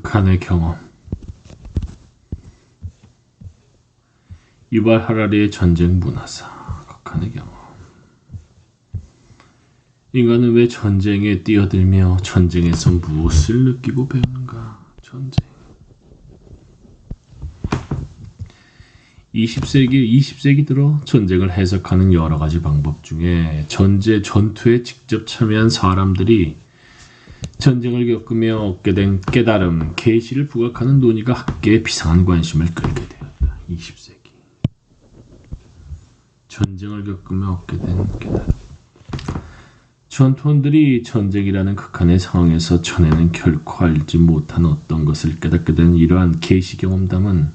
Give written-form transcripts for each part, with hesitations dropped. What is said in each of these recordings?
극한의 경험. 유발 하라리의 전쟁 문화사. 극한의 경험. 인간은 왜 전쟁에 뛰어들며 전쟁에서 무엇을 느끼고 배우는가? 전쟁. 20세기 들어 전쟁을 해석하는 여러 가지 방법 중에 전투에 직접 참여한 사람들이 전쟁을 겪으며 얻게 된 깨달음, 계시를 부각하는 논의가 학계의 비상한 관심을 끌게 되었다. 20세기. 전쟁을 겪으며 얻게 된 깨달음. 전투원들이 전쟁이라는 극한의 상황에서 전에는 결코 알지 못한 어떤 것을 깨닫게 된 이러한 계시 경험담은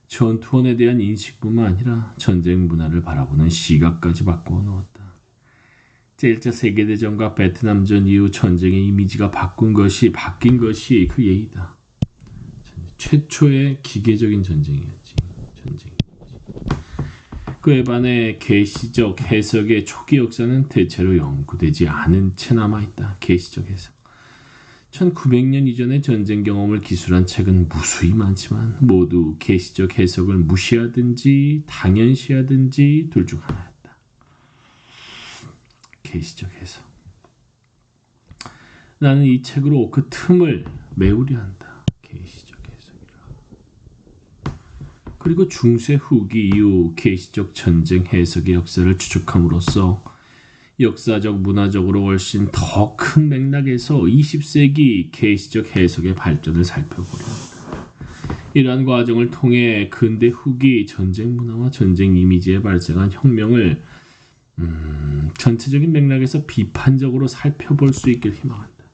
전투원에 대한 인식뿐만 아니라 전쟁 문화를 바라보는 시각까지 바꾸어 놓았다. 제1차 세계대전과 베트남전 이후 전쟁의 이미지가 바뀐 것이 그 예이다. 최초의 기계적인 전쟁이었지. 그에 반해 계시적 해석의 초기 역사는 대체로 연구되지 않은 채 남아있다. 계시적 해석. 1900년 이전의 전쟁 경험을 기술한 책은 무수히 많지만 모두 계시적 해석을 무시하든지 당연시하든지 둘 중 하나였다. 계시적 해석. 나는 이 책으로 그 틈을 메우려 한다. 계시적 해석이라. 그리고 중세 후기 이후 계시적 전쟁 해석의 역사를 추적함으로써 역사적, 문화적으로 훨씬 더 큰 맥락에서 20세기 계시적 해석의 발전을 살펴보려 한다. 이러한 과정을 통해 근대 후기 전쟁 문화와 전쟁 이미지에 발생한 혁명을 전체적인 맥락에서 비판적으로 살펴볼 수 있길 희망한다.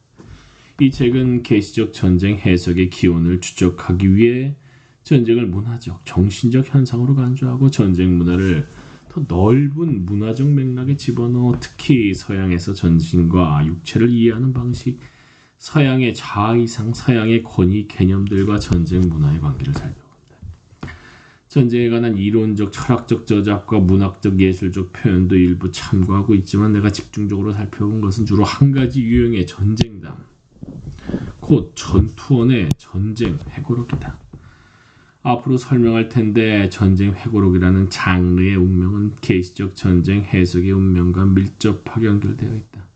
이 책은 계시적 전쟁 해석의 기원을 추적하기 위해 전쟁을 문화적, 정신적 현상으로 간주하고 전쟁 문화를 더 넓은 문화적 맥락에 집어넣어 특히 서양에서 전신과 육체를 이해하는 방식, 서양의 자아이상, 서양의 권위 개념들과 전쟁 문화의 관계를 살펴본다. 전쟁에 관한 이론적, 철학적 저작과 문학적, 예술적 표현도 일부 참고하고 있지만 내가 집중적으로 살펴본 것은 주로 한 가지 유형의 전쟁담, 곧 전투원의 전쟁 회고록이다. 앞으로 설명할 텐데 전쟁 회고록이라는 장르의 운명은 계시적 전쟁 해석의 운명과 밀접하게 연결되어 있다.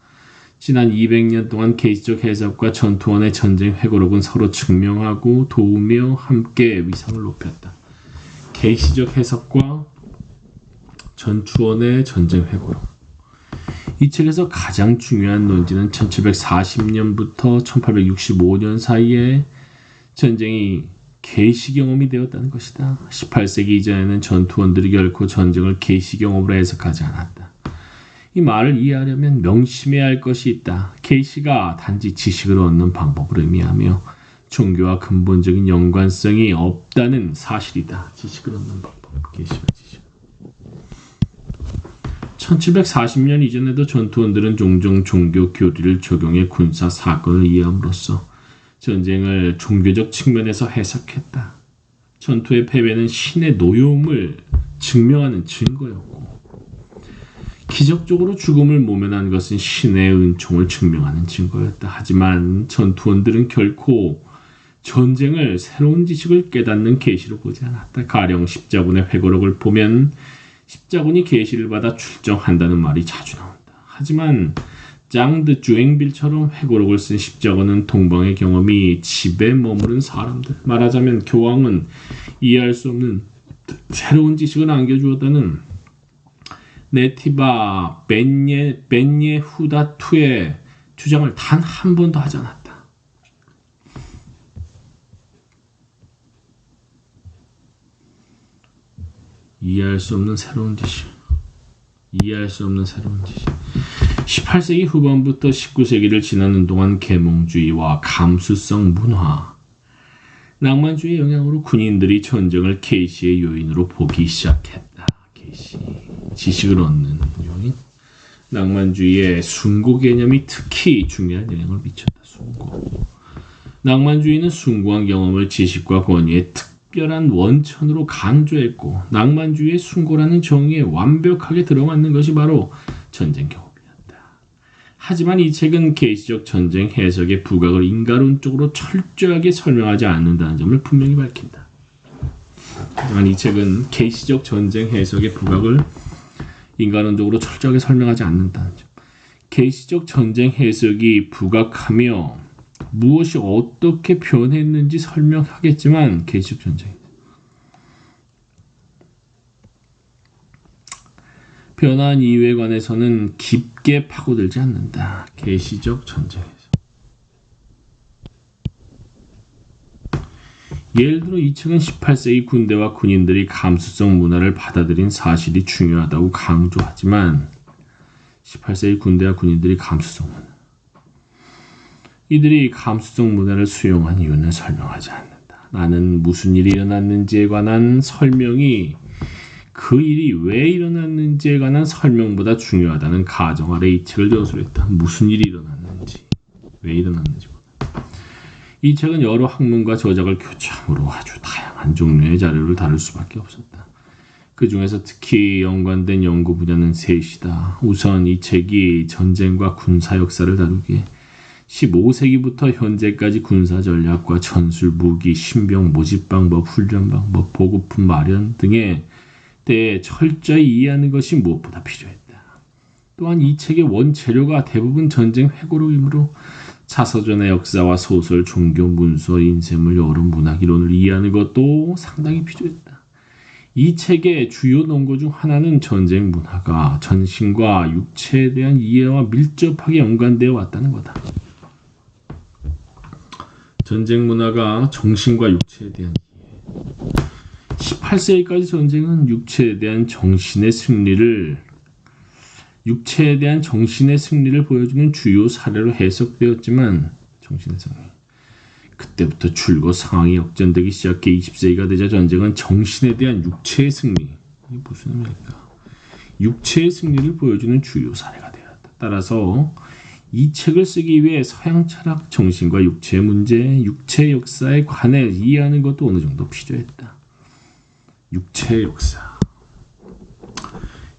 지난 200년 동안 계시적 해석과 전투원의 전쟁 회고록은 서로 증명하고 도우며 함께 위상을 높였다. 계시적 해석과 전투원의 전쟁 회고록. 이 책에서 가장 중요한 논지는 1740년부터 1865년 사이에 전쟁이 계시 경험이 되었다는 것이다. 18세기 이전에는 전투원들이 결코 전쟁을 계시 경험으로 해석하지 않았다. 이 말을 이해하려면 명심해야 할 것이 있다. 계시가 단지 지식을 얻는 방법을 의미하며 종교와 근본적인 연관성이 없다는 사실이다. 지식을 얻는 방법, 계시가 지식. 1740년 이전에도 전투원들은 종종 종교 교리를 적용해 군사 사건을 이해함으로써 전쟁을 종교적 측면에서 해석했다. 전투의 패배는 신의 노여움을 증명하는 증거였고 기적적으로 죽음을 모면한 것은 신의 은총을 증명하는 증거였다. 하지만 전투원들은 결코 전쟁을 새로운 지식을 깨닫는 계시로 보지 않았다. 가령 십자군의 회고록을 보면 십자군이 계시를 받아 출정한다는 말이 자주 나온다. 하지만 장드 주앵빌처럼 회고록을 쓴 십자군은 동방의 경험이 집에 머무른 사람들, 말하자면 교황은 이해할 수 없는 새로운 지식을 안겨주었다는 네티바 벤예 후다투의 주장을 단 한 번도 하지 않았다. 이해할 수 없는 새로운 지식. 18세기 후반부터 19세기를 지나는 동안 계몽주의와 감수성 문화, 낭만주의의 영향으로 군인들이 전쟁을 계시의 요인으로 보기 시작했다. 계시, 지식을 얻는 요인. 낭만주의의 숭고 개념이 특히 중요한 영향을 미쳤다. 숭고. 낭만주의는 숭고한 경험을 지식과 권위의 특별한 원천으로 강조했고 낭만주의의 숭고라는 정의에 완벽하게 들어맞는 것이 바로 전쟁 경험이었다. 하지만 이 책은 계시적 전쟁 해석의 부각을 인간론적으로 철저하게 설명하지 않는다는 점을 분명히 밝힌다. 하지만 이 책은 계시적 전쟁 해석의 부각을 인간론적으로 철저하게 설명하지 않는다는 점. 계시적 전쟁 해석이 부각하며 무엇이 어떻게 변했는지 설명하겠지만 계시적 전쟁 변화한 이유에 관해서는 깊게 파고들지 않는다. 계시적 전쟁에서. 예를 들어 이 책은 18세기 군대와 군인들이 감수성 문화를 받아들인 사실이 중요하다고 강조하지만 18세기 군대와 군인들이 감수성 문화 이들이 감수성 문화를 수용한 이유는 설명하지 않는다. 나는 무슨 일이 일어났는지에 관한 설명이 그 일이 왜 일어났는지에 관한 설명보다 중요하다는 가정 아래 이 책을 저술했다. 무슨 일이 일어났는지, 왜 일어났는지. 이 책은 여러 학문과 저작을 교차함으로 아주 다양한 종류의 자료를 다룰 수밖에 없었다. 그 중에서 특히 연관된 연구 분야는 셋이다. 우선 이 책이 전쟁과 군사 역사를 다루기에 15세기부터 현재까지 군사 전략과 전술, 무기, 신병, 모집 방법, 훈련 방법, 보급품 마련 등에 대해 철저히 이해하는 것이 무엇보다 필요했다. 또한 이 책의 원재료가 대부분 전쟁 회고록이므로 자서전의 역사와 소설, 종교, 문서, 인쇄물, 여러 문학 이론을 이해하는 것도 상당히 필요했다. 이 책의 주요 논거 중 하나는 전쟁 문화가 전신과 육체에 대한 이해와 밀접하게 연관되어 왔다는 거다. 전쟁 문화가 정신과 육체에 대한 이해. 18세기까지 전쟁은 육체에 대한 정신의 승리를 보여주는 주요 사례로 해석되었지만 정신의 승리. 그때부터 줄곧 상황이 역전되기 시작해 20세기가 되자 전쟁은 정신에 대한 육체의 승리. 이게 무슨 의미일까? 육체의 승리를 보여주는 주요 사례가 되었다. 따라서 이 책을 쓰기 위해 서양 철학 정신과 육체의 문제, 육체의 역사에 관해 이해하는 것도 어느 정도 필요했다. 육체의 역사.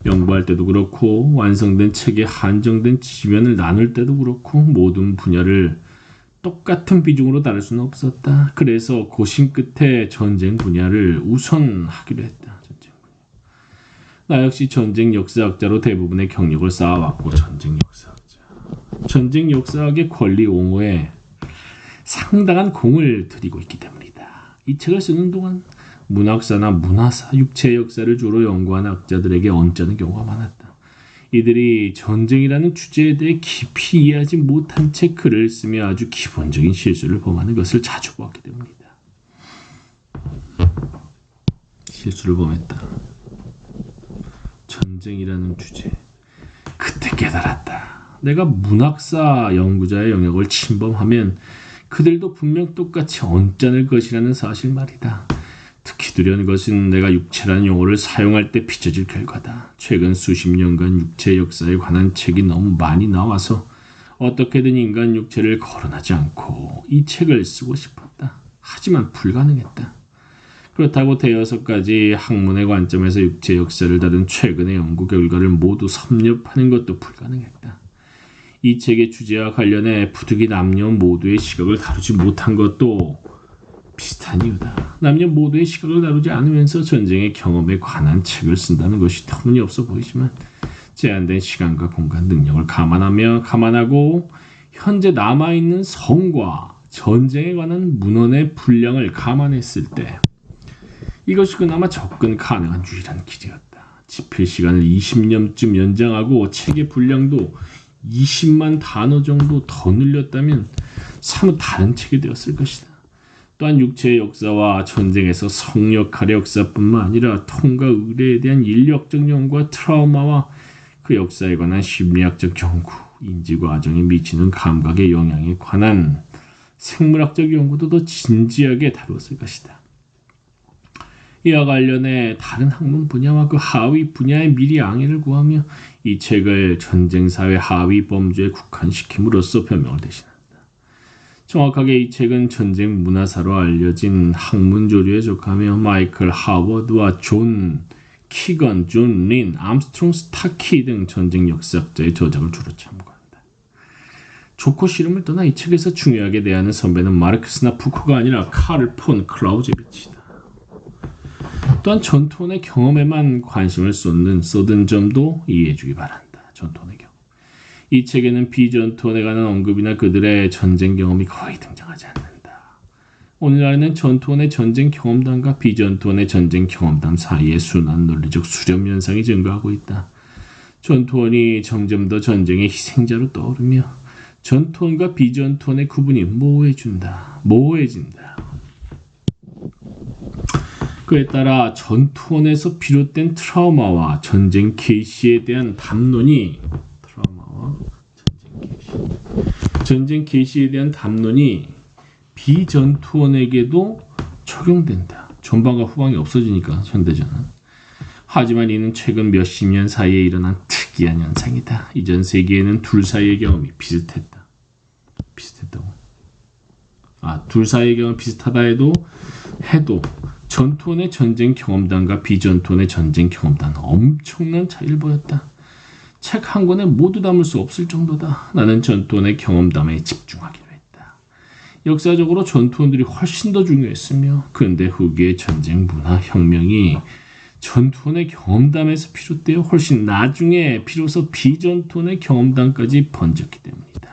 연구할 때도 그렇고 완성된 책의 한정된 지면을 나눌 때도 그렇고 모든 분야를 똑같은 비중으로 다룰 수는 없었다. 그래서 고심 끝에 전쟁 분야를 우선하기로 했다. 전쟁 분야. 나 역시 전쟁 역사학자로 대부분의 경력을 쌓아왔고 전쟁 역사학의 권리 옹호에 상당한 공을 들이고 있기 때문이다. 이 책을 쓰는 동안 문학사나 문화사, 육체의 역사를 주로 연구한 학자들에게 언짢은 경우가 많았다. 이들이 전쟁이라는 주제에 대해 깊이 이해하지 못한 채 글을 쓰며 아주 기본적인 실수를 범하는 것을 자주 보았기 때문이다. 실수를 범했다. 전쟁이라는 주제. 그때 깨달았다. 내가 문학사 연구자의 영역을 침범하면 그들도 분명 똑같이 언짢을 것이라는 사실 말이다. 특히 두려운 것은 내가 육체라는 용어를 사용할 때 비춰질 결과다. 최근 수십 년간 육체 역사에 관한 책이 너무 많이 나와서 어떻게든 인간 육체를 거론하지 않고 이 책을 쓰고 싶었다. 하지만 불가능했다. 그렇다고 대여섯 가지 학문의 관점에서 육체 역사를 다룬 최근의 연구 결과를 모두 섭렵하는 것도 불가능했다. 이 책의 주제와 관련해 부득이 남녀 모두의 시각을 다루지 못한 것도 비슷한 이유다. 남녀 모두의 시각을 다루지 않으면서 전쟁의 경험에 관한 책을 쓴다는 것이 터무니없어 보이지만 제한된 시간과 공간 능력을 감안하고 현재 남아있는 성과 전쟁에 관한 문헌의 분량을 감안했을 때 이것이 그나마 접근 가능한 유일한 길이었다. 집필 시간을 20년쯤 연장하고 책의 분량도 20만 단어 정도 더 늘렸다면 사뭇 다른 책이 되었을 것이다. 또한 육체의 역사와 전쟁에서 성 역할의 역사뿐만 아니라 통과 의례에 대한 인력적 연구와 트라우마와 그 역사에 관한 심리학적 연구, 인지 과정에 미치는 감각의 영향에 관한 생물학적 연구도 더 진지하게 다루었을 것이다. 이와 관련해 다른 학문 분야와 그 하위 분야의 미리 양해를 구하며 이 책을 전쟁사회 하위 범주에 국한시킴으로써 변명을 대신한다. 정확하게 이 책은 전쟁 문화사로 알려진 학문 조류에 속하며 마이클 하워드와 존 키건, 존 린, 암스트롱 스타키 등 전쟁 역사학자의 저작을 주로 참고한다. 좋고 싫음을 떠나 이 책에서 중요하게 대하는 선배는 마르크스나 푸코가 아니라 카를 폰 클라우제비치다. 또한 전투원의 경험에만 관심을 쏟은 점도 이해해주기 바란다. 전투원의 경험. 이 책에는 비전투원에 관한 언급이나 그들의 전쟁 경험이 거의 등장하지 않는다. 오늘날에는 전투원의 전쟁 경험담과 비전투원의 전쟁 경험담 사이의 순환 논리적 수렴 현상이 증가하고 있다. 전투원이 점점 더 전쟁의 희생자로 떠오르며 전투원과 비전투원의 구분이 모호해진다. 그에 따라 전투원에서 비롯된 트라우마와 전쟁 개시에 대한 담론이 전쟁 개시에 대한 담론이 비전투원에게도 적용된다. 전방과 후방이 없어지니까 현대전은. 하지만 이는 최근 몇십 년 사이에 일어난 특이한 현상이다. 이전 세기에는 둘 사이의 경험이 비슷했다고. 둘 사이의 경험이 비슷하다 해도 전투원의 전쟁 경험담과 비전투원의 전쟁 경험담은 엄청난 차이를 보였다. 책 한 권에 모두 담을 수 없을 정도다. 나는 전투원의 경험담에 집중하기로 했다. 역사적으로 전투원들이 훨씬 더 중요했으며 근대 후기의 전쟁 문화 혁명이 전투원의 경험담에서 비롯되어 훨씬 나중에 비로소 비전투원의 경험담까지 번졌기 때문이다.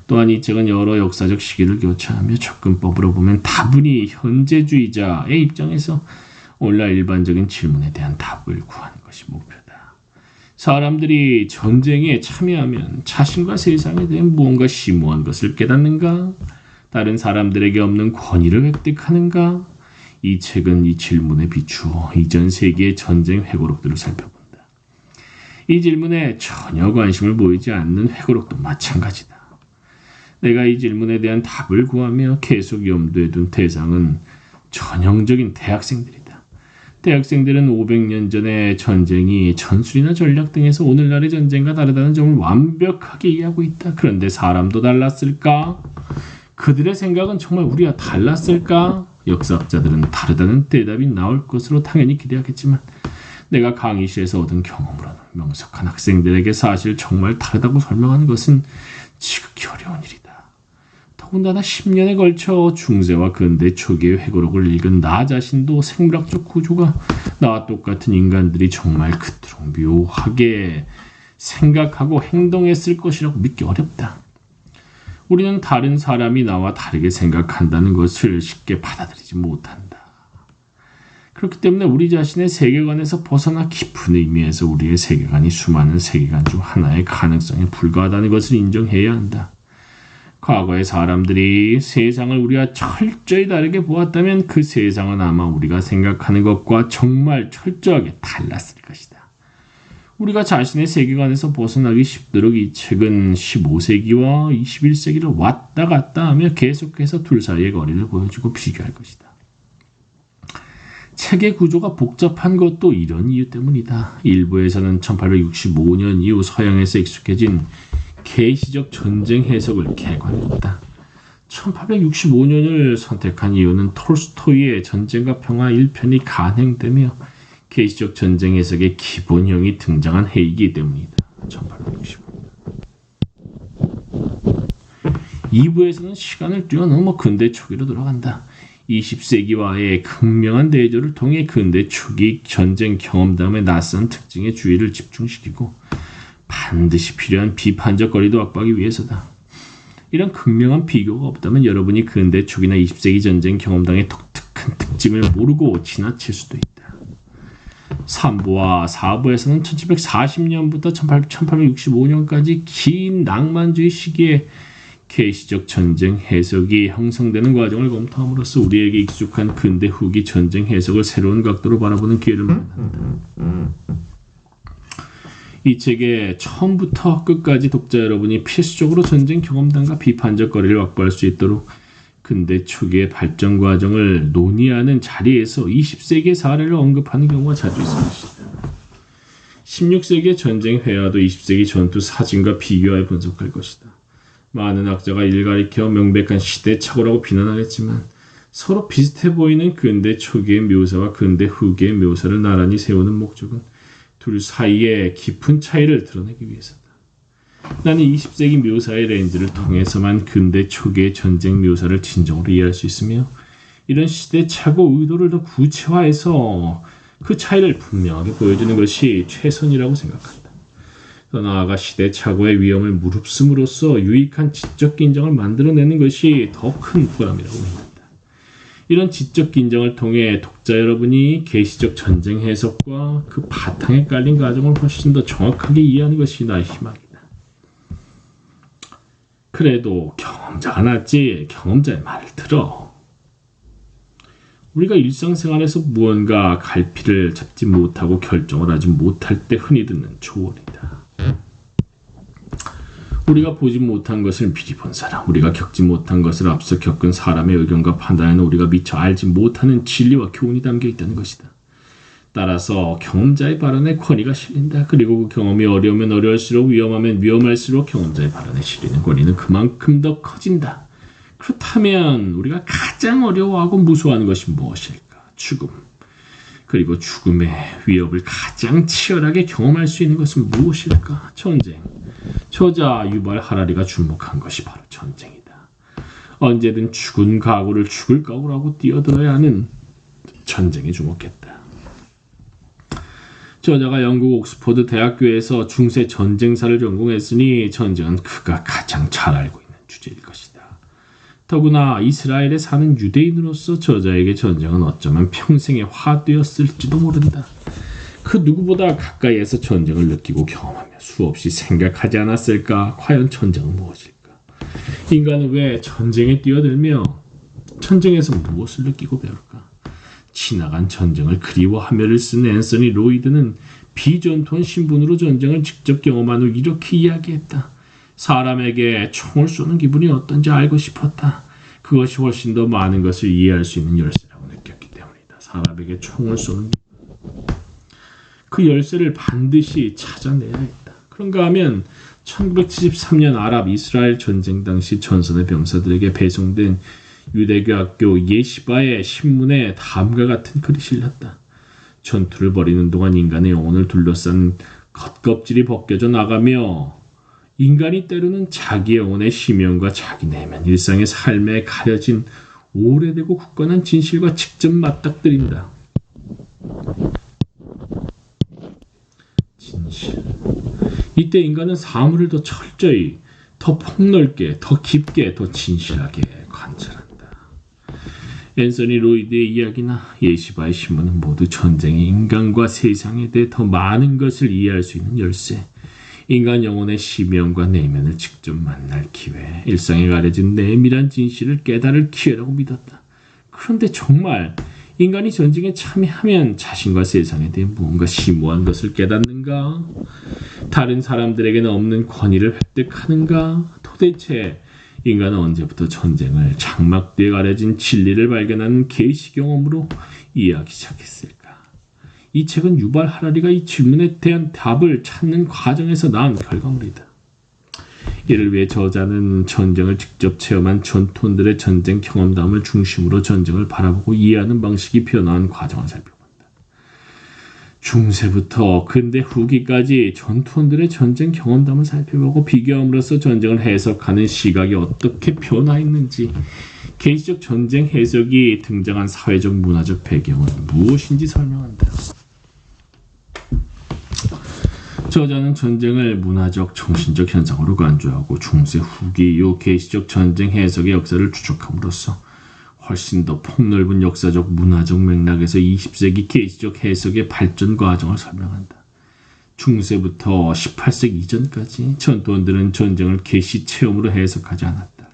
또한 이 책은 여러 역사적 시기를 교차하며 접근법으로 보면 다분히 현재주의자의 입장에서 오늘날 일반적인 질문에 대한 답을 구하는 것이 목표다. 사람들이 전쟁에 참여하면 자신과 세상에 대한 무언가 심오한 것을 깨닫는가? 다른 사람들에게 없는 권위를 획득하는가? 이 책은 이 질문에 비추어 이전 세기의 전쟁 회고록들을 살펴본다. 이 질문에 전혀 관심을 보이지 않는 회고록도 마찬가지다. 내가 이 질문에 대한 답을 구하며 계속 염두에 둔 대상은 전형적인 대학생들이다. 대학생들은 500년 전의 전쟁이 전술이나 전략 등에서 오늘날의 전쟁과 다르다는 점을 완벽하게 이해하고 있다. 그런데 사람도 달랐을까? 그들의 생각은 정말 우리와 달랐을까? 역사학자들은 다르다는 대답이 나올 것으로 당연히 기대하겠지만 내가 강의실에서 얻은 경험으로는 명석한 학생들에게 사실 정말 다르다고 설명하는 것은 지극히 어려운 일이다. 더군다나 10년에 걸쳐 중세와 근대 초기의 회고록을 읽은 나 자신도 생물학적 구조가 나와 똑같은 인간들이 정말 그토록 묘하게 생각하고 행동했을 것이라고 믿기 어렵다. 우리는 다른 사람이 나와 다르게 생각한다는 것을 쉽게 받아들이지 못한다. 그렇기 때문에 우리 자신의 세계관에서 벗어나 깊은 의미에서 우리의 세계관이 수많은 세계관 중 하나의 가능성에 불과하다는 것을 인정해야 한다. 과거의 사람들이 세상을 우리와 철저히 다르게 보았다면 그 세상은 아마 우리가 생각하는 것과 정말 철저하게 달랐을 것이다. 우리가 자신의 세계관에서 벗어나기 쉽도록 이 책은 15세기와 21세기를 왔다 갔다 하며 계속해서 둘 사이의 거리를 보여주고 비교할 것이다. 책의 구조가 복잡한 것도 이런 이유 때문이다. 일부에서는 1865년 이후 서양에서 익숙해진 계시적 전쟁 해석을 개관했다. 1865년을 선택한 이유는 톨스토이의 전쟁과 평화 1편이 간행되며 계시적 전쟁 해석의 기본형이 등장한 해이기 때문이다. 1865년. 2부에서는 시간을 뛰어넘어 근대 초기로 돌아간다. 20세기와의 극명한 대조를 통해 근대 초기 전쟁 경험담의 낯선 특징에 주의를 집중시키고 반드시 필요한 비판적 거리도 확보하기 위해서다. 이런 극명한 비교가 없다면 여러분이 근대 초기나 20세기 전쟁 경험담의 독특한 특징을 모르고 지나칠 수도 있다. 3부와 4부에서는 1740년부터 1865년까지 긴 낭만주의 시기에 계시적 전쟁 해석이 형성되는 과정을 검토함으로써 우리에게 익숙한 근대 후기 전쟁 해석을 새로운 각도로 바라보는 기회를 마련한다. 이 책의 처음부터 끝까지 독자 여러분이 필수적으로 전쟁 경험담과 비판적 거리를 확보할 수 있도록 근대 초기의 발전 과정을 논의하는 자리에서 20세기의 사례를 언급하는 경우가 자주 있을 것이다. 16세기의 전쟁 회화도 20세기 전투 사진과 비교하여 분석할 것이다. 많은 학자가 이를 가리켜 명백한 시대착오라고 비난하겠지만 서로 비슷해 보이는 근대 초기의 묘사와 근대 후기의 묘사를 나란히 세우는 목적은 둘 사이의 깊은 차이를 드러내기 위해서다. 나는 20세기 묘사의 렌즈를 통해서만 근대 초기의 전쟁 묘사를 진정으로 이해할 수 있으며 이런 시대착오 의도를 더 구체화해서 그 차이를 분명하게 보여주는 것이 최선이라고 생각한다. 더 나아가 시대착오의 위험을 무릅쓰므로써 유익한 지적 긴장을 만들어내는 것이 더 큰 보람이라고 믿는다. 이런 지적 긴장을 통해 독자 여러분이 계시적 전쟁 해석과 그 바탕에 깔린 과정을 훨씬 더 정확하게 이해하는 것이 나의 희망이다. 그래도 경험자가 낫지 경험자의 말을 들어. 우리가 일상생활에서 무언가 갈피를 잡지 못하고 결정을 하지 못할 때 흔히 듣는 조언이다. 우리가 보지 못한 것을 미리 본 사람, 우리가 겪지 못한 것을 앞서 겪은 사람의 의견과 판단에는 우리가 미처 알지 못하는 진리와 교훈이 담겨 있다는 것이다. 따라서 경험자의 발언에 권위가 실린다. 그리고 그 경험이 어려우면 어려울수록 위험하면 위험할수록 경험자의 발언에 실리는 권위는 그만큼 더 커진다. 그렇다면 우리가 가장 어려워하고 무서워하는 것이 무엇일까? 죽음. 그리고 죽음의 위협을 가장 치열하게 경험할 수 있는 것은 무엇일까? 전쟁. 저자 유발 하라리가 주목한 것이 바로 전쟁이다. 언제든 죽을 각오를 하고 뛰어들어야 하는 전쟁에 주목했다. 저자가 영국 옥스퍼드 대학교에서 중세 전쟁사를 전공했으니 전쟁은 그가 가장 잘 알고 있는 주제일 것이다. 더구나 이스라엘에 사는 유대인으로서 저자에게 전쟁은 어쩌면 평생의 화두였을지도 모른다. 그 누구보다 가까이에서 전쟁을 느끼고 경험하며 수없이 생각하지 않았을까? 과연 전쟁은 무엇일까? 인간은 왜 전쟁에 뛰어들며 전쟁에서 무엇을 느끼고 배울까? 지나간 전쟁을 그리워하며를 쓴 앤서니 로이드는 비전투한 신분으로 전쟁을 직접 경험한 후 이렇게 이야기했다. 사람에게 총을 쏘는 기분이 어떤지 알고 싶었다. 그것이 훨씬 더 많은 것을 이해할 수 있는 열쇠라고 느꼈기 때문이다. 사람에게 총을 쏘는 그 열쇠를 반드시 찾아내야 했다. 그런가 하면 1973년 아랍 이스라엘 전쟁 당시 전선의 병사들에게 배송된 유대교 학교 예시바의 신문에 다음과 같은 글이 실렸다. 전투를 벌이는 동안 인간의 영혼을 둘러싼 겉껍질이 벗겨져 나가며 인간이 때로는 자기 영혼의 심연과 자기 내면 일상의 삶에 가려진 오래되고 굳건한 진실과 직접 맞닥뜨린다. 진실. 이때 인간은 사물을 더 철저히, 더 폭넓게, 더 깊게, 더 진실하게 관찰한다. 앤서니 로이드의 이야기나 예시바의 신문은 모두 전쟁이 인간과 세상에 대해 더 많은 것을 이해할 수 있는 열쇠, 인간 영혼의 심연과 내면을 직접 만날 기회, 일상에 가려진 내밀한 진실을 깨달을 기회라고 믿었다. 그런데 정말 인간이 전쟁에 참여하면 자신과 세상에 대해 무언가 심오한 것을 깨닫는가? 다른 사람들에게는 없는 권위를 획득하는가? 도대체 인간은 언제부터 전쟁을 장막 뒤에 가려진 진리를 발견하는 계시 경험으로 이해하기 시작했을까? 이 책은 유발 하라리가 이 질문에 대한 답을 찾는 과정에서 낳은 결과물이다. 이를 위해 저자는 전쟁을 직접 체험한 전투원들의 전쟁 경험담을 중심으로 전쟁을 바라보고 이해하는 방식이 변화한 과정을 살펴본다. 중세부터 근대 후기까지 전투원들의 전쟁 경험담을 살펴보고 비교함으로써 전쟁을 해석하는 시각이 어떻게 변화했는지, 계시적 전쟁 해석이 등장한 사회적 문화적 배경은 무엇인지 설명한다. 저자는 전쟁을 문화적, 정신적 현상으로 간주하고 중세 후기 이후 계시적 전쟁 해석의 역사를 추적함으로써 훨씬 더 폭넓은 역사적, 문화적 맥락에서 20세기 계시적 해석의 발전 과정을 설명한다. 중세부터 18세기 이전까지 전투원들은 전쟁을 계시 체험으로 해석하지 않았다.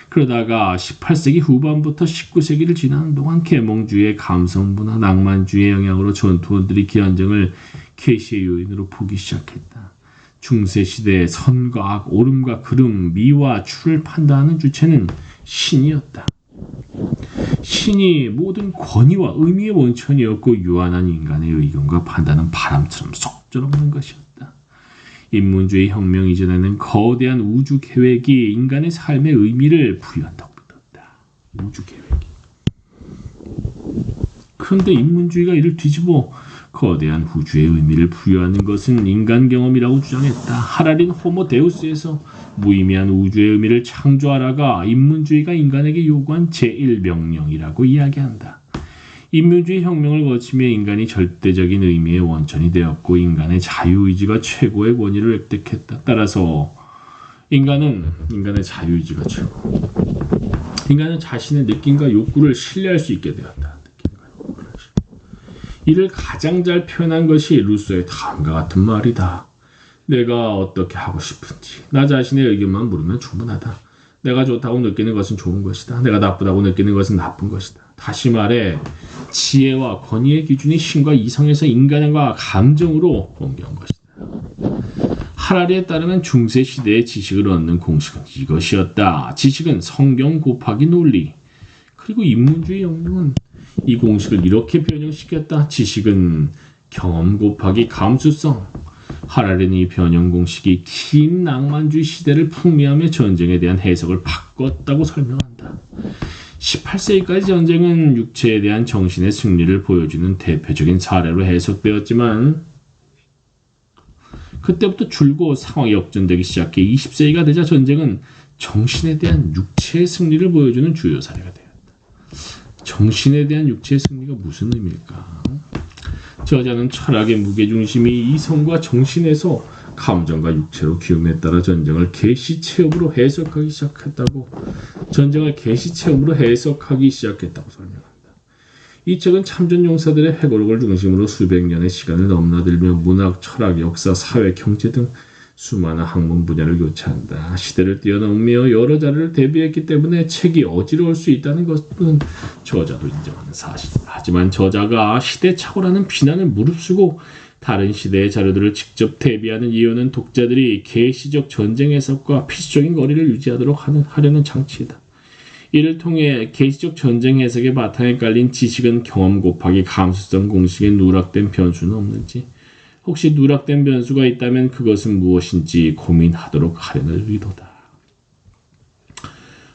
그러다가 18세기 후반부터 19세기를 지나는 동안 계몽주의의 감성문화, 낭만주의의 영향으로 전투원들이 전쟁을 계시의 요인으로 보기 시작했다. 중세시대의 선과 악, 옳음과 그름, 미와 추를 판단하는 주체는 신이었다. 신이 모든 권위와 의미의 원천이었고 유한한 인간의 의견과 판단은 바람처럼 속절없는 것이었다. 인문주의 혁명 이전에는 거대한 우주 계획이 인간의 삶의 의미를 부여한다고 믿었다. 우주 계획이. 그런데 인문주의가 이를 뒤집어 거대한 우주의 의미를 부여하는 것은 인간 경험이라고 주장했다. 하라리는 호모 데우스에서 무의미한 우주의 의미를 창조하라가 인문주의가 인간에게 요구한 제1명령이라고 이야기한다. 인문주의 혁명을 거치며 인간이 절대적인 의미의 원천이 되었고 인간의 자유의지가 최고의 권위를 획득했다. 따라서 인간의 자유의지가 최고. 인간은 자신의 느낌과 욕구를 신뢰할 수 있게 되었다. 이를 가장 잘 표현한 것이 루소의 다음과 같은 말이다. 내가 어떻게 하고 싶은지 나 자신의 의견만 물으면 충분하다. 내가 좋다고 느끼는 것은 좋은 것이다. 내가 나쁘다고 느끼는 것은 나쁜 것이다. 다시 말해 지혜와 권위의 기준이 신과 이성에서 인간과 감정으로 옮겨온 것이다. 하라리에 따르면 중세시대의 지식을 얻는 공식은 이것이었다. 지식은 성경 곱하기 논리. 그리고 인문주의 혁명은 이 공식을 이렇게 변형시켰다. 지식은 경험 곱하기 감수성. 하라리는 이 변형 공식이 긴 낭만주의 시대를 풍미하며 전쟁에 대한 해석을 바꿨다고 설명한다. 18세기까지 전쟁은 육체에 대한 정신의 승리를 보여주는 대표적인 사례로 해석되었지만 그때부터 줄곧 상황이 역전되기 시작해 20세기가 되자 전쟁은 정신에 대한 육체의 승리를 보여주는 주요 사례가 되었다. 정신에 대한 육체의 승리가 무슨 의미일까? 저자는 철학의 무게중심이 이성과 정신에서 감정과 육체로 기움에 따라 전쟁을 계시체험으로 해석하기 시작했다고 설명한다. 이 책은 참전 용사들의 회고록을 중심으로 수백 년의 시간을 넘나들며 문학, 철학, 역사, 사회, 경제 등 수많은 학문 분야를 교차한다. 시대를 뛰어넘으며 여러 자료를 대비했기 때문에 책이 어지러울 수 있다는 것은 저자도 인정하는 사실이다. 하지만 저자가 시대착오라는 비난을 무릅쓰고 다른 시대의 자료들을 직접 대비하는 이유는 독자들이 계시적 전쟁 해석과 필수적인 거리를 유지하도록 하려는 장치이다. 이를 통해 계시적 전쟁 해석의 바탕에 깔린 지식은 경험 곱하기 감수성 공식에 누락된 변수는 없는지, 혹시 누락된 변수가 있다면 그것은 무엇인지 고민하도록 하려는 의도다.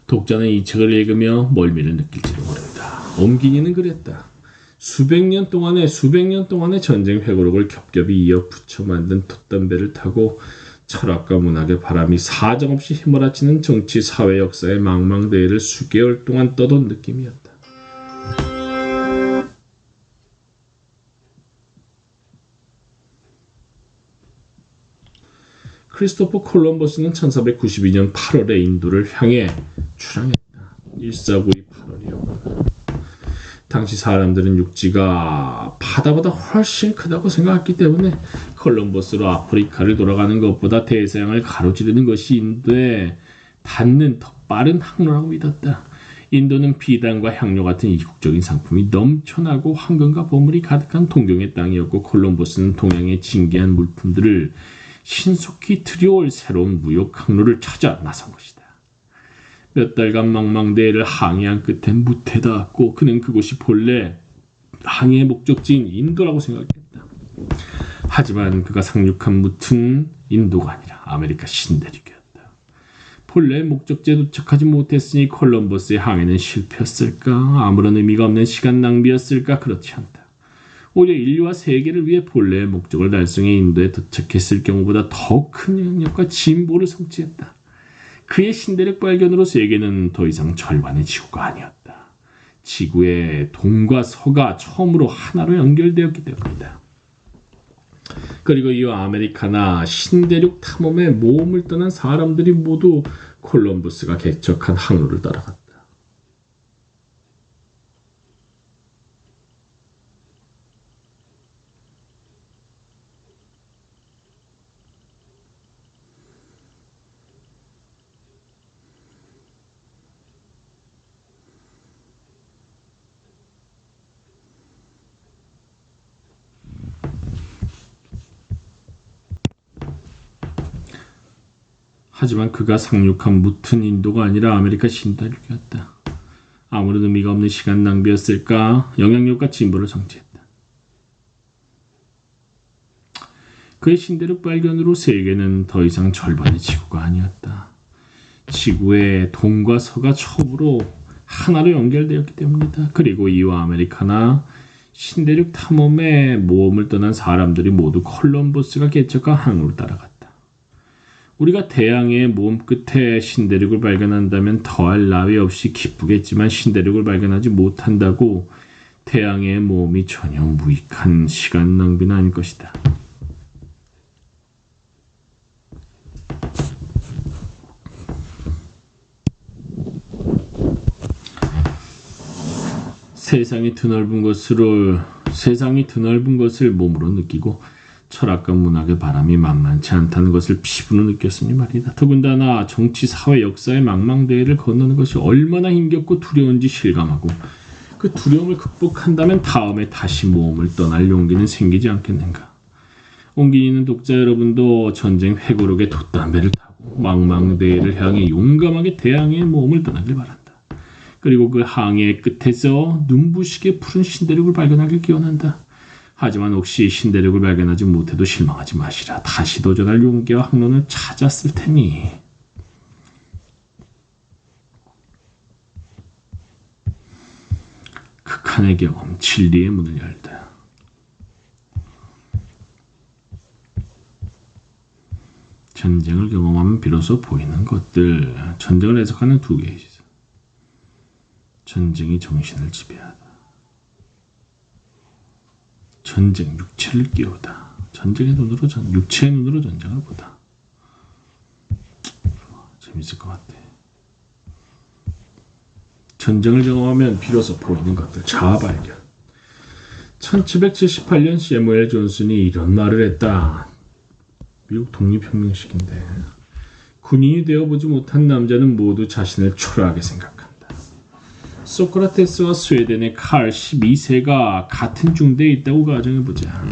독자는 이 책을 읽으며 멀미를 느낄지도 모른다. 옴기니는 그랬다. 수백 년 동안의 전쟁 회고록을 겹겹이 이어 붙여 만든 돛담배를 타고 철학과 문학의 바람이 사정없이 휘몰아치는 정치, 사회, 역사의 망망대해를 수개월 동안 떠돈 느낌이었다. 크리스토퍼 콜럼버스는 1492년 8월에 인도를 향해 출항했다. 1492 8월이었구나. 당시 사람들은 육지가 바다보다 훨씬 크다고 생각했기 때문에 콜럼버스로 아프리카를 돌아가는 것보다 대서양을 가로지르는 것이 인도에 닿는 더 빠른 항로라고 믿었다. 인도는 비단과 향료 같은 이국적인 상품이 넘쳐나고 황금과 보물이 가득한 동경의 땅이었고 콜럼버스는 동양의 진귀한 물품들을 신속히 들여올 새로운 무역 항로를 찾아 나선 것이다. 몇 달간 망망대해를 항해한 끝엔 무태에 닿았고 그는 그곳이 본래 항해의 목적지인 인도라고 생각했다. 하지만 그가 상륙한 무트는 인도가 아니라 아메리카 신대륙이었다. 본래 목적지에 도착하지 못했으니 콜럼버스의 항해는 실패였을까? 아무런 의미가 없는 시간 낭비였을까? 그렇지 않다. 오히려 인류와 세계를 위해 본래의 목적을 달성해 인도에 도착했을 경우보다 더 큰 영향력과 진보를 성취했다. 그의 신대륙 발견으로 세계는 더 이상 절반의 지구가 아니었다. 지구의 동과 서가 처음으로 하나로 연결되었기 때문이다. 그리고 이후 아메리카나 신대륙 탐험에 모험을 떠난 사람들이 모두 콜럼버스가 개척한 항로를 따라갔다. 하지만 그가 상륙한 무튼 인도가 아니라 아메리카 신대륙이었다. 아무런 의미가 없는 시간 낭비였을까? 영향력과 진보를 성취했다. 그의 신대륙 발견으로 세계는 더 이상 절반의 지구가 아니었다. 지구의 동과 서가 처음으로 하나로 연결되었기 때문이다. 그리고 이후 아메리카나 신대륙 탐험에 모험을 떠난 사람들이 모두 콜럼버스가 개척한 항로로 따라갔다. 우리가 대양의 모험 끝에 신대륙을 발견한다면 더할 나위 없이 기쁘겠지만 신대륙을 발견하지 못한다고 대양의 모험이 전혀 무익한 시간 낭비는 아닐 것이다. 세상이 드넓은 것을 몸으로 느끼고 철학과 문학의 바람이 만만치 않다는 것을 피부로 느꼈으니 말이다. 더군다나 정치, 사회, 역사의 망망대해를 건너는 것이 얼마나 힘겹고 두려운지 실감하고 그 두려움을 극복한다면 다음에 다시 모험을 떠날 용기는 생기지 않겠는가. 온기 있는 독자 여러분도 전쟁 회고록의 돛담배를 타고 망망대해를 향해 용감하게 대항해 모험을 떠나길 바란다. 그리고 그 항해의 끝에서 눈부시게 푸른 신대륙을 발견하길 기원한다. 하지만 혹시 신대륙을 발견하지 못해도 실망하지 마시라. 다시 도전할 용기와 학론을 찾았을 테니. 극한의 경험, 진리의 문을 열다. 전쟁을 경험하면 비로소 보이는 것들. 전쟁을 해석하는 두 개의 시선. 전쟁이 정신을 지배하다. 전쟁, 육체를 끼우다. 전쟁의 눈으로 육체의 눈으로 전쟁을 보다. 재밌을 것 같아. 전쟁을 경험하면 비로소 보이는 것들. 자아 발견. 1778년 세무엘 존슨이 이런 말을 했다. 미국 독립혁명식인데 군인이 되어보지 못한 남자는 모두 자신을 초라하게 생각한다. 소크라테스와 스웨덴의 칼 12세가 같은 중대에 있다고 가정해보자.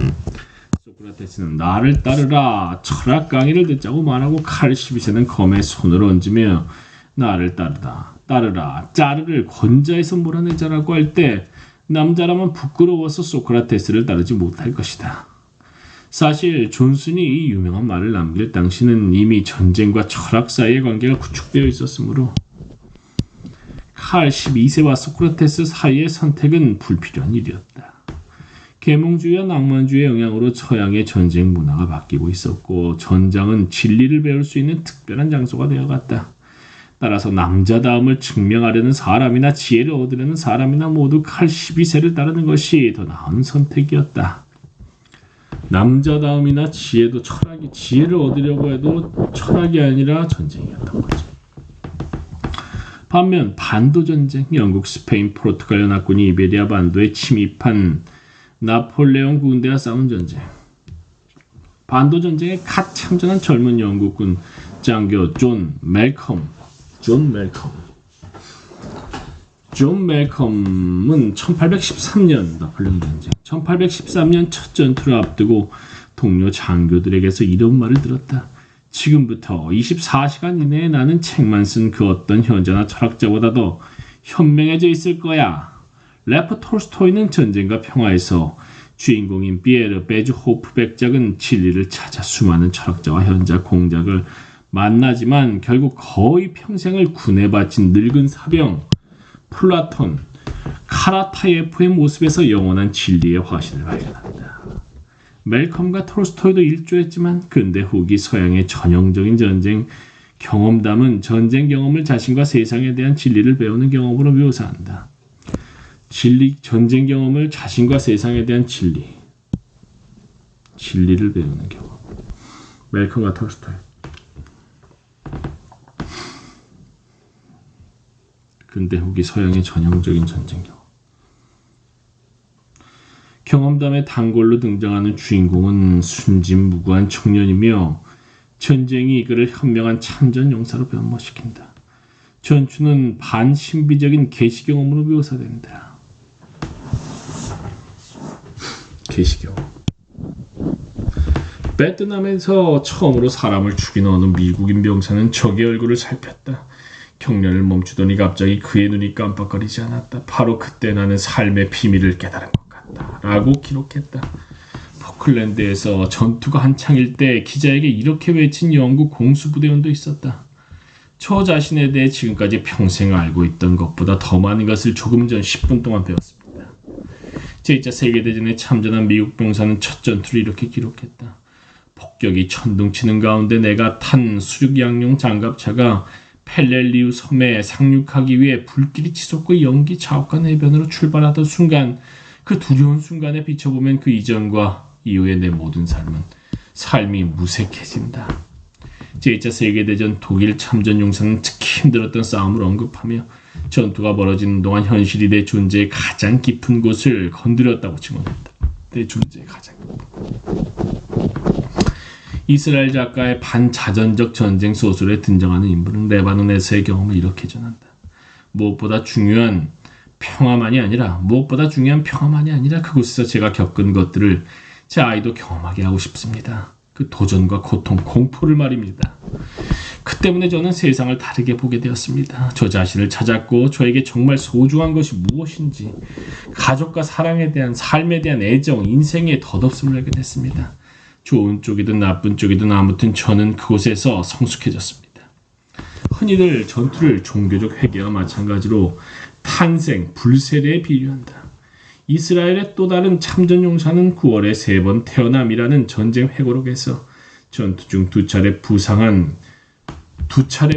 소크라테스는 나를 따르라 철학 강의를 듣자고 말하고 칼 12세는 검에 손을 얹으며 나를 따르라 짜르를 권자에서 몰아내자라고 할 때 남자라면 부끄러워서 소크라테스를 따르지 못할 것이다. 사실 존슨이 이 유명한 말을 남길 당시는 이미 전쟁과 철학 사이의 관계가 구축되어 있었으므로 칼 12세와 소크라테스 사이의 선택은 불필요한 일이었다. 계몽주의와 낭만주의의 영향으로 서양의 전쟁 문화가 바뀌고 있었고 전장은 진리를 배울 수 있는 특별한 장소가 되어갔다. 따라서 남자다움을 증명하려는 사람이나 지혜를 얻으려는 사람이나 모두 칼 12세를 따르는 것이 더 나은 선택이었다. 남자다움이나 지혜도 지혜를 얻으려고 해도 철학이 아니라 전쟁이었던 거죠. 반면 반도전쟁, 영국, 스페인, 포르투갈 연합군이 이베리아 반도에 침입한 나폴레옹 군대와 싸운 전쟁. 반도전쟁에 갓 참전한 젊은 영국군 장교 존 멜컴은 1813년 나폴레옹 전쟁, 1813년 첫 전투를 앞두고 동료 장교들에게서 이런 말을 들었다. 지금부터 24시간 이내에 나는 책만 쓴 그 어떤 현자나 철학자보다도 현명해져 있을 거야. 레프 톨스토이는 전쟁과 평화에서 주인공인 비에르 베즈호프 백작은 진리를 찾아 수많은 철학자와 현자, 공작을 만나지만 결국 거의 평생을 군에 바친 늙은 사병 플라톤, 카라타예프의 모습에서 영원한 진리의 화신을 발견한다. 멜컴과 톨스토이도 일조했지만 근대 후기 서양의 전형적인 전쟁 경험담은 전쟁 경험을 자신과 세상에 대한 진리를 배우는 경험으로 묘사한다. 전쟁 경험을 자신과 세상에 대한 진리를 배우는 경험. 멜컴과 톨스토이. 근대 후기 서양의 전형적인 전쟁 경험. 경험담의 단골로 등장하는 주인공은 순진무구한 청년이며 전쟁이 그를 현명한 참전 용사로 변모시킨다. 전투는 반신비적인 계시 경험으로 묘사된다. 계시 경험. 베트남에서 처음으로 사람을 죽인 어느 미국인 병사는 적의 얼굴을 살폈다. 경련을 멈추더니 갑자기 그의 눈이 깜빡거리지 않았다. 바로 그때 나는 삶의 비밀을 깨달은 것 같다. 라고 기록했다. 포클랜드에서 전투가 한창일 때 기자에게 이렇게 외친 영국 공수부대원도 있었다. 저 자신에 대해 지금까지 평생 알고 있던 것보다 더 많은 것을 조금 전 10분 동안 배웠습니다. 제2차 세계대전에 참전한 미국 병사는 첫 전투를 이렇게 기록했다. 폭격이 천둥치는 가운데 내가 탄 수륙양용 장갑차가 펠렐리우 섬에 상륙하기 위해 불길이 치솟고 연기 자욱한 해변으로 출발하던 순간, 그 두려운 순간에 비춰보면 그 이전과 이후의 내 모든 삶이 무색해진다. 제2차 세계대전 독일 참전 용사는 특히 힘들었던 싸움을 언급하며 전투가 벌어지는 동안 현실이 내 존재의 가장 깊은 곳을 건드렸다고 증언했다. 내 존재의 가장 깊은 곳. 이스라엘 작가의 반자전적 전쟁 소설에 등장하는 인물은 레바논에서의 경험을 이렇게 전한다. 무엇보다 중요한 평화만이 아니라 그곳에서 제가 겪은 것들을 제 아이도 경험하게 하고 싶습니다. 그 도전과 고통, 공포를 말입니다. 그 때문에 저는 세상을 다르게 보게 되었습니다. 저 자신을 찾았고 저에게 정말 소중한 것이 무엇인지, 가족과 사랑에 대한, 삶에 대한 애정, 인생의 덧없음을 알게 됐습니다. 좋은 쪽이든 나쁜 쪽이든 아무튼 저는 그곳에서 성숙해졌습니다. 흔히들 전투를 종교적 회개와 마찬가지로 탄생, 불세례에 비유한다. 이스라엘의 또 다른 참전 용사는 9월에 3번 태어남이라는 전쟁 회고록에서 전투 중 두 차례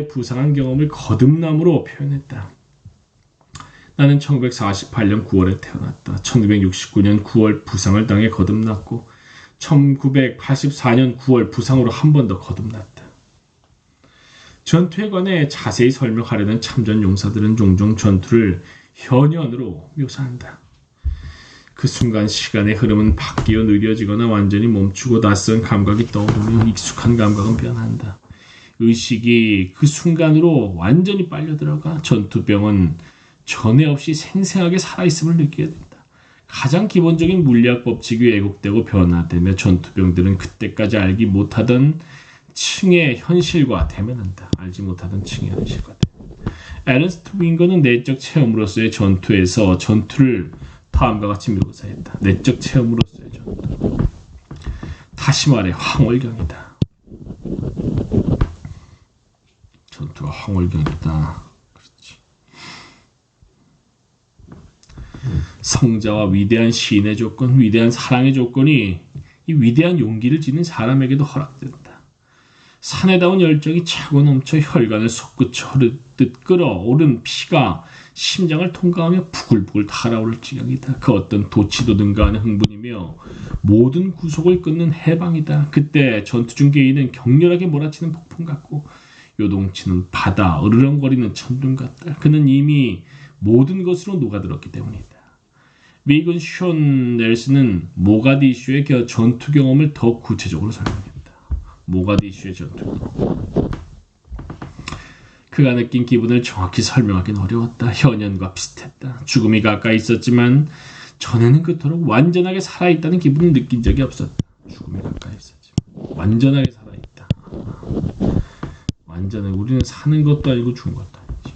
부상한 경험을 거듭남으로 표현했다. 나는 1948년 9월에 태어났다. 1969년 9월 부상을 당해 거듭났고 1984년 9월 부상으로 한 번 더 거듭났다. 전투에 관해 자세히 설명하려는 참전 용사들은 종종 전투를 현현으로 묘사한다. 그 순간 시간의 흐름은 바뀌어 느려지거나 완전히 멈추고 낯선 감각이 떠오르며 익숙한 감각은 변한다. 의식이 그 순간으로 완전히 빨려들어가 전투병은 전에 없이 생생하게 살아있음을 느끼게 된다. 가장 기본적인 물리학 법칙이 왜곡되고 변화되며 전투병들은 그때까지 알지 못하던 층의 현실과 대면한다. 에른스트 윙거는 내적 체험으로서의 전투에서 전투를 다음과 같이 묘사했다. 내적 체험으로서의 전투. 다시 말해 황홀경이다. 전투가 황홀경이다. 성자와 위대한 시인의 조건, 위대한 사랑의 조건이 이 위대한 용기를 지닌 사람에게도 허락된다. 사내다운 열정이 차고 넘쳐 혈관을 솟구쳐 흐르듯 끓어오른 피가 심장을 통과하며 부글부글 달아오를 지경이다. 그 어떤 도치도 능가하는 흥분이며 모든 구속을 끊는 해방이다. 그때 전투 중 개인은 격렬하게 몰아치는 폭풍 같고 요동치는 바다, 으르렁거리는 천둥 같다. 그는 이미 모든 것으로 녹아들었기 때문이다. 미군 숀 넬슨은 모가디슈의 전투 경험을 더 구체적으로 설명했다. 모가디슈의 전투 경험. 그가 느낀 기분을 정확히 설명하기는 어려웠다. 현현과 비슷했다. 죽음이 가까이 있었지만 전에는 그토록 완전하게 살아있다는 기분을 느낀 적이 없었다. 죽음이 가까이 있었지만 완전하게 살아있다. 완전히 우리는 사는 것도 아니고 죽은 것도 아니지.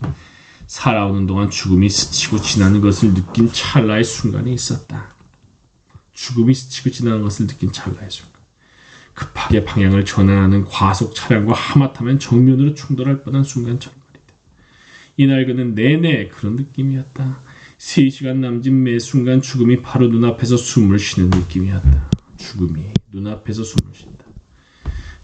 살아오는 동안 죽음이 스치고 지나는 것을 느낀 찰나의 순간이 있었다. 죽음이 스치고 지나는 것을 느낀 찰나의 순간. 급하게 방향을 전환하는 과속 차량과 하마터면 정면으로 충돌할 뻔한 순간처럼 말이다. 이날 그는 내내 그런 느낌이었다. 3시간 남짓 매 순간 죽음이 바로 눈앞에서 숨을 쉬는 느낌이었다. 죽음이 눈앞에서 숨을 쉰다.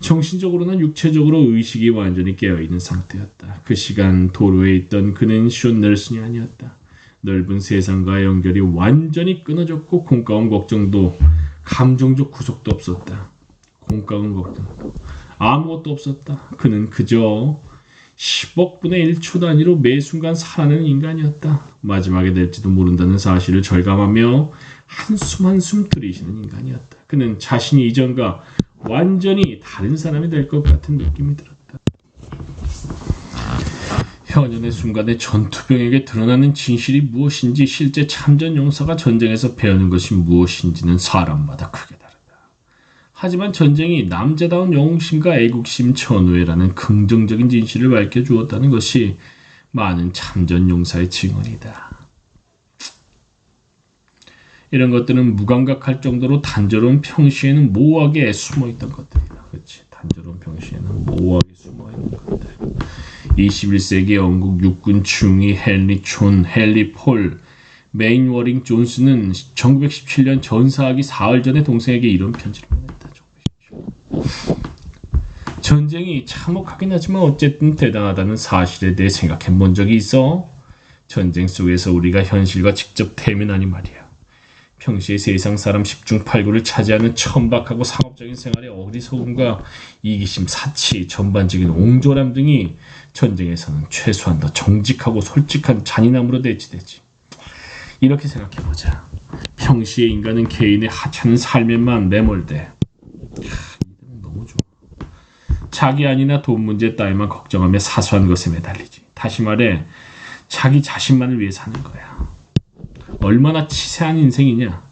정신적으로나 육체적으로 의식이 완전히 깨어있는 상태였다. 그 시간 도로에 있던 그는 숀 넬슨이 아니었다. 넓은 세상과의 연결이 완전히 끊어졌고 공과운 걱정도 감정적 구속도 없었다. 공과운 걱정도 아무것도 없었다. 그는 그저 10억 분의 1초 단위로 매 순간 살아내는 인간이었다. 마지막에 될지도 모른다는 사실을 절감하며 한숨 한숨 들이쉬는 인간이었다. 그는 자신이 이전과 완전히 다른 사람이 될 것 같은 느낌이 들었다. 현현의 순간에 전투병에게 드러나는 진실이 무엇인지, 실제 참전 용사가 전쟁에서 배우는 것이 무엇인지는 사람마다 크게 다르다. 하지만 전쟁이 남자다운 영웅심과 애국심 전우회라는 긍정적인 진실을 밝혀주었다는 것이 많은 참전 용사의 증언이다. 이런 것들은 무감각할 정도로 단조로운 평시에는 모호하게 숨어있던 것들이다. 그렇지? 단조로운 평시에는 모호하게 숨어있는 것들. 21세기 영국 육군 중위 헨리 촌, 헨리 폴, 메인워링 존스는 1917년 전사하기 사흘 전에 동생에게 이런 편지를 보냈다. 전쟁이 참혹하긴 하지만 어쨌든 대단하다는 사실에 대해 생각해 본 적이 있어? 전쟁 속에서 우리가 현실과 직접 대면하니 말이야. 평시에 세상 사람 10중 8구를 차지하는 천박하고 상업적인 생활의 어리석음과 이기심, 사치, 전반적인 옹졸함 등이 전쟁에서는 최소한 더 정직하고 솔직한 잔인함으로 대치되지. 이렇게 생각해보자. 평시에 인간은 개인의 하찮은 삶에만 매몰돼. 너무 좋아. 자기 안이나 돈 문제 따위만 걱정하며 사소한 것에 매달리지. 다시 말해 자기 자신만을 위해 사는 거야. 얼마나 치세한 인생이냐.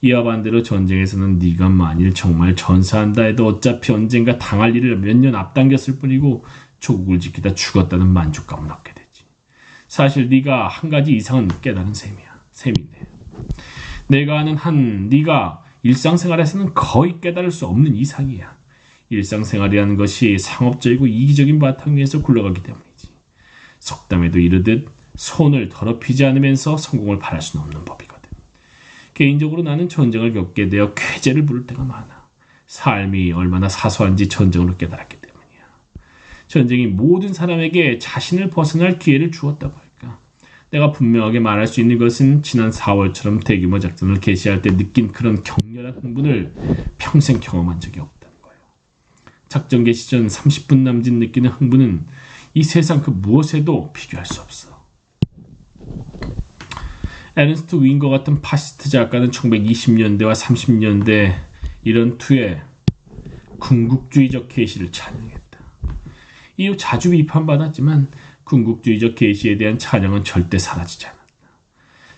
이와 반대로 전쟁에서는 네가 만일 정말 전사한다 해도 어차피 언젠가 당할 일을 몇 년 앞당겼을 뿐이고 조국을 지키다 죽었다는 만족감은 얻게 되지. 사실 네가 한 가지 이상은 깨달은 셈인데 내가 아는 한 네가 일상생활에서는 거의 깨달을 수 없는 이상이야. 일상생활이라는 것이 상업적이고 이기적인 바탕 위에서 굴러가기 때문이지. 속담에도 이르듯 손을 더럽히지 않으면서 성공을 바랄 수는 없는 법이거든. 개인적으로 나는 전쟁을 겪게 되어 쾌재를 부를 때가 많아. 삶이 얼마나 사소한지 전쟁으로 깨달았기 때문이야. 전쟁이 모든 사람에게 자신을 벗어날 기회를 주었다고 할까. 내가 분명하게 말할 수 있는 것은 지난 4월처럼 대규모 작전을 개시할 때 느낀 그런 격렬한 흥분을 평생 경험한 적이 없다는 거예요. 작전 개시 전 30분 남짓 느끼는 흥분은 이 세상 그 무엇에도 비교할 수 없어. 에른스트 윙거 같은 파시스트 작가는 1920년대와 30년대 이런 투의 군국주의적 계시를 찬양했다. 이후 자주 비판받았지만 군국주의적 계시에 대한 찬양은 절대 사라지지 않았다.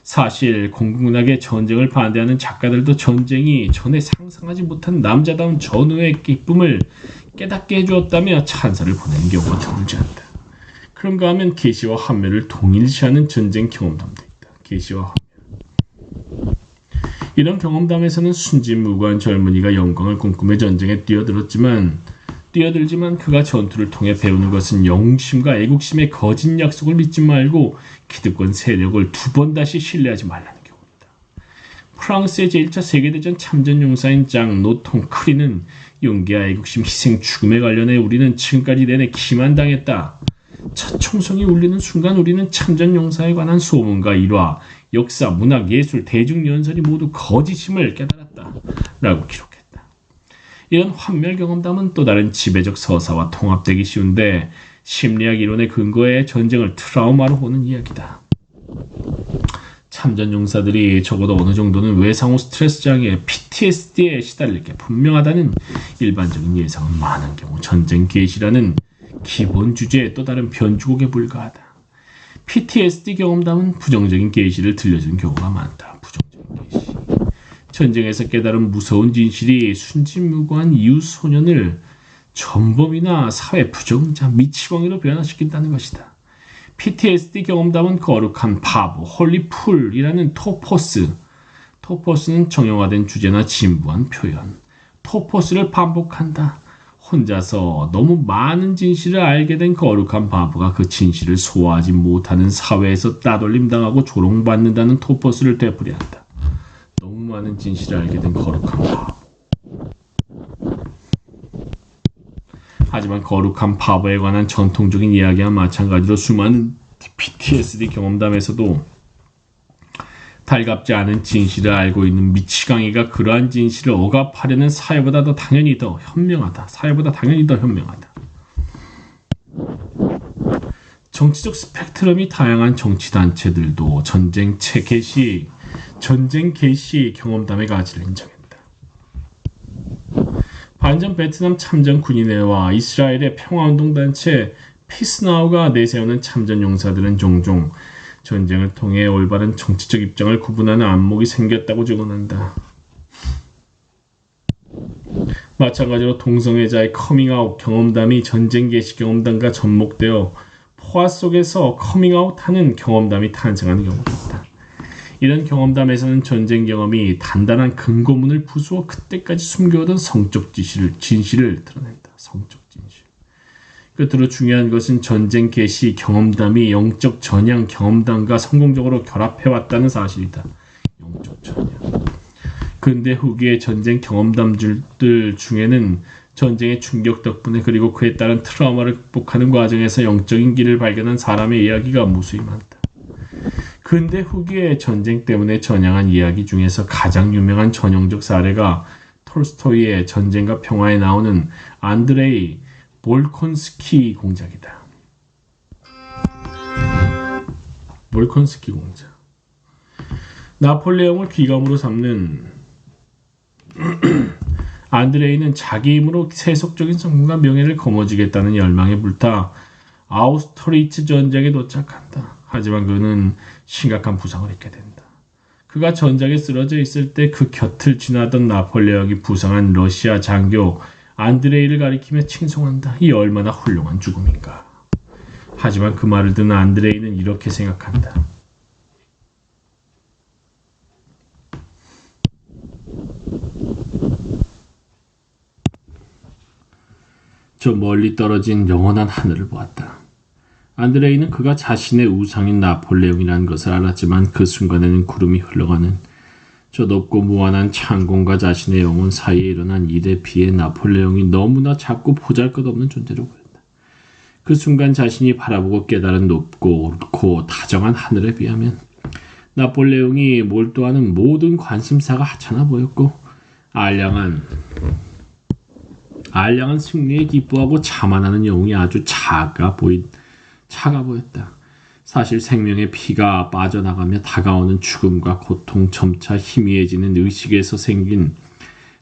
사실 공공연하게 전쟁을 반대하는 작가들도 전쟁이 전에 상상하지 못한 남자다운 전우의 기쁨을 깨닫게 해주었다며 찬사를 보내는 경우가 드물지 않다. 그런가 하면 계시와 환멸을 동일시하는 전쟁 경험담도 있다. 계시와 환멸. 이런 경험담에서는 순진무구한 젊은이가 영광을 꿈꾸며 전쟁에 뛰어들지만 그가 전투를 통해 배우는 것은 영웅심과 애국심의 거짓 약속을 믿지 말고 기득권 세력을 두 번 다시 신뢰하지 말라는 경우입니다. 프랑스의 제1차 세계대전 참전용사인 장 노통 크리는 용기와 애국심, 희생, 죽음에 관련해 우리는 지금까지 내내 기만당했다. 첫 총성이 울리는 순간 우리는 참전용사에 관한 소문과 일화, 역사, 문학, 예술, 대중연설이 모두 거짓임을 깨달았다. 라고 기록했다. 이런 환멸 경험담은 또 다른 지배적 서사와 통합되기 쉬운데 심리학 이론의 근거에 전쟁을 트라우마로 보는 이야기다. 참전용사들이 적어도 어느 정도는 외상후 스트레스 장애, PTSD에 시달릴 게 분명하다는 일반적인 예상은 많은 경우 전쟁 개시라는 기본 주제에 또 다른 변주곡에 불과하다. PTSD 경험담은 부정적인 계시를 들려주는 경우가 많다. 부정적인 계시. 전쟁에서 깨달은 무서운 진실이 순진무구한 이웃 소년을 전범이나 사회 부정자, 미치광이로 변화시킨다는 것이다. PTSD 경험담은 거룩한 바보, 홀리풀이라는 토포스는 정형화된 주제나 진부한 표현, 토포스를 반복한다. 혼자서 너무 많은 진실을 알게 된 거룩한 바보가 그 진실을 소화하지 못하는 사회에서 따돌림당하고 조롱받는다는 토포스를 되풀이한다. 너무 많은 진실을 알게 된 거룩한 바보. 하지만 거룩한 바보에 관한 전통적인 이야기와 마찬가지로 수많은 PTSD 경험담에서도 달갑지 않은 진실을 알고 있는 미치광이가 그러한 진실을 억압하려는 사회보다 당연히 더 현명하다. 정치적 스펙트럼이 다양한 정치단체들도 전쟁 개시 경험담의 가치를 인정했다. 반전 베트남 참전 군인회와 이스라엘의 평화운동단체 피스나우가 내세우는 참전용사들은 종종 전쟁을 통해 올바른 정치적 입장을 구분하는 안목이 생겼다고 증언한다. 마찬가지로 동성애자의 커밍아웃 경험담이 전쟁 개시 경험담과 접목되어 포화 속에서 커밍아웃하는 경험담이 탄생하는 경우도 있다. 이런 경험담에서는 전쟁 경험이 단단한 근거문을 부수어 그때까지 숨겨오던 성적 진실을 드러낸다. 성적 진실. 끝으로 중요한 것은 전쟁 개시 경험담이 영적 전향 경험담과 성공적으로 결합해왔다는 사실이다. 영적 전향. 근대 후기의 전쟁 경험담들 중에는 전쟁의 충격 덕분에 그리고 그에 따른 트라우마를 극복하는 과정에서 영적인 길을 발견한 사람의 이야기가 무수히 많다. 근대 후기의 전쟁 때문에 전향한 이야기 중에서 가장 유명한 전형적 사례가 톨스토이의 전쟁과 평화에 나오는 안드레이 볼콘스키 공작이다. 볼콘스키 공작. 나폴레옹을 귀감으로 삼는 안드레이는 자기 힘으로 세속적인 성공과 명예를 거머쥐겠다는 열망에 불타 아우스트리츠 전장에 도착한다. 하지만 그는 심각한 부상을 입게 된다. 그가 전장에 쓰러져 있을 때 그 곁을 지나던 나폴레옹이 부상한 러시아 장교 안드레이를 가리키며 칭송한다. 이 얼마나 훌륭한 죽음인가. 하지만 그 말을 듣는 안드레이는 이렇게 생각한다. 저 멀리 떨어진 영원한 하늘을 보았다. 안드레이는 그가 자신의 우상인 나폴레옹이라는 것을 알았지만 그 순간에는 구름이 흘러가는 저 높고 무한한 창공과 자신의 영혼 사이에 일어난 일에 비해 나폴레옹이 너무나 작고 보잘것없는 존재로 보였다. 그 순간 자신이 바라보고 깨달은 높고 옳고 다정한 하늘에 비하면 나폴레옹이 몰두하는 모든 관심사가 하찮아 보였고 알량한 승리에 기뻐하고 자만하는 영웅이 아주 차가 보였다. 사실 생명의 피가 빠져나가며 다가오는 죽음과 고통, 점차 희미해지는 의식에서 생긴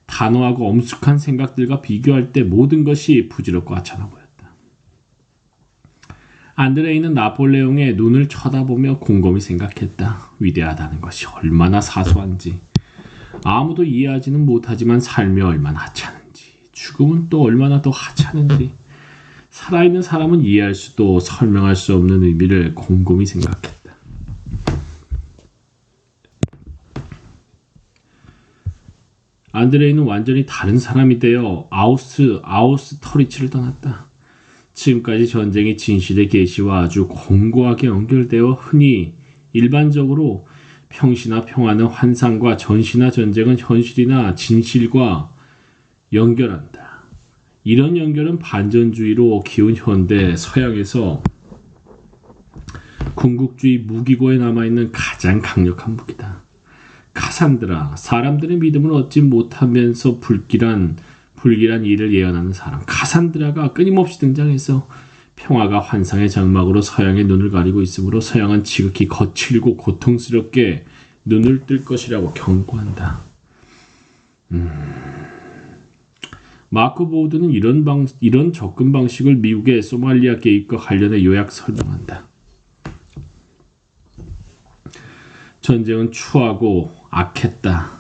단호하고 엄숙한 생각들과 비교할 때 모든 것이 부질없고 하찮아 보였다. 안드레이는 나폴레옹의 눈을 쳐다보며 곰곰이 생각했다. 위대하다는 것이 얼마나 사소한지, 아무도 이해하지는 못하지만 삶이 얼마나 하찮은지, 죽음은 또 얼마나 더 하찮은지, 살아있는 사람은 이해할 수도 설명할 수 없는 의미를 곰곰이 생각했다. 안드레이는 완전히 다른 사람이 되어 아우스터리츠를 떠났다. 지금까지 전쟁이 진실의 계시와 아주 공고하게 연결되어 흔히 일반적으로 평시나 평화는 환상과 전시나 전쟁은 현실이나 진실과 연결한다. 이런 연결은 반전주의로 기운 현대 서양에서 궁극주의 무기고에 남아있는 가장 강력한 무기다. 카산드라, 사람들의 믿음을 얻지 못하면서 불길한 일을 예언하는 사람. 카산드라가 끊임없이 등장해서 평화가 환상의 장막으로 서양의 눈을 가리고 있으므로 서양은 지극히 거칠고 고통스럽게 눈을 뜰 것이라고 경고한다. 마크 보우드는 이런 접근 방식을 미국의 소말리아 개입과 관련해 요약 설명한다. 전쟁은 추하고 악했다.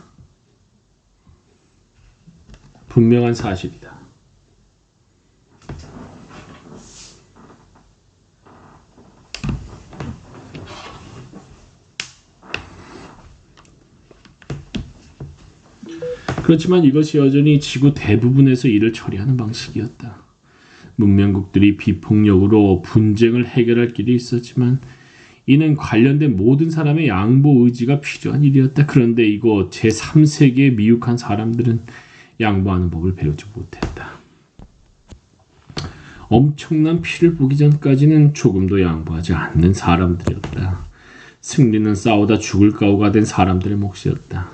분명한 사실이다. 그렇지만 이것이 여전히 지구 대부분에서 일을 처리하는 방식이었다. 문명국들이 비폭력으로 분쟁을 해결할 길이 있었지만 이는 관련된 모든 사람의 양보 의지가 필요한 일이었다. 그런데 이곳 제3세계의 미혹한 사람들은 양보하는 법을 배우지 못했다. 엄청난 피를 보기 전까지는 조금도 양보하지 않는 사람들이었다. 승리는 싸우다 죽을 각오가 된 사람들의 몫이었다.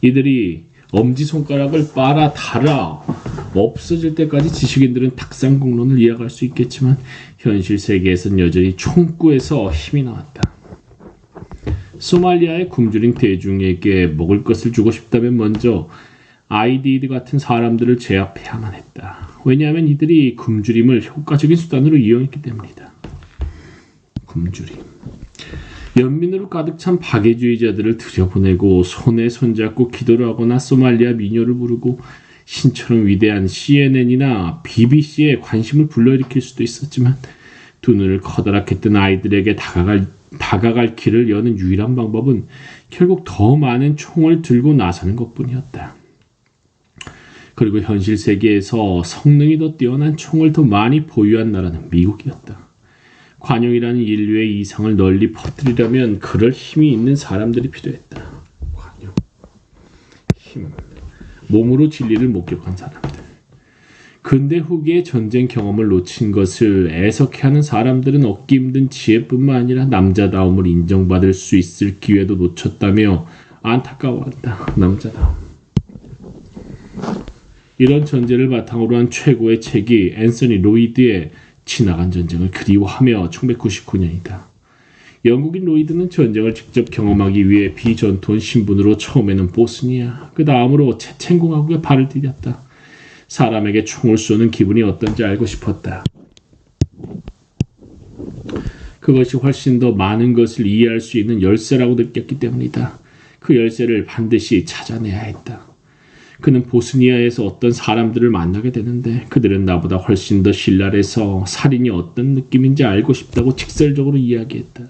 이들이 엄지손가락을 빨아 달아 없어질 때까지 지식인들은 탁상공론을 이해할 수 있겠지만 현실 세계에선 여전히 총구에서 힘이 나왔다. 소말리아의 굶주린 대중에게 먹을 것을 주고 싶다면 먼저 아이디드 같은 사람들을 제압해야만 했다. 왜냐하면 이들이 굶주림을 효과적인 수단으로 이용했기 때문이다. 굶주림. 연민으로 가득 찬 박애주의자들을 들여보내고 손에 손잡고 기도를 하거나 소말리아 민요를 부르고 신처럼 위대한 CNN이나 BBC에 관심을 불러일으킬 수도 있었지만 두 눈을 커다랗게 뜬 아이들에게 다가갈 길을 여는 유일한 방법은 결국 더 많은 총을 들고 나서는 것뿐이었다. 그리고 현실 세계에서 성능이 더 뛰어난 총을 더 많이 보유한 나라는 미국이었다. 관용이라는 인류의 이상을 널리 퍼뜨리려면 그럴 힘이 있는 사람들이 필요했다. 관용, 힘, 몸으로 진리를 목격한 사람들. 근대 후기의 전쟁 경험을 놓친 것을 애석해하는 사람들은 얻기 힘든 지혜뿐만 아니라 남자다움을 인정받을 수 있을 기회도 놓쳤다며 안타까워한다. 남자다움. 이런 전제를 바탕으로 한 최고의 책이 앤서니 로이드의 지나간 전쟁을 그리워하며 1999년이다. 영국인 로이드는 전쟁을 직접 경험하기 위해 비전투원 신분으로 처음에는 보스니아, 그 다음으로 체첸공화국에 발을 디뎠다. 사람에게 총을 쏘는 기분이 어떤지 알고 싶었다. 그것이 훨씬 더 많은 것을 이해할 수 있는 열쇠라고 느꼈기 때문이다. 그 열쇠를 반드시 찾아내야 했다. 그는 보스니아에서 어떤 사람들을 만나게 되는데 그들은 나보다 훨씬 더 신랄해서 살인이 어떤 느낌인지 알고 싶다고 직설적으로 이야기했다.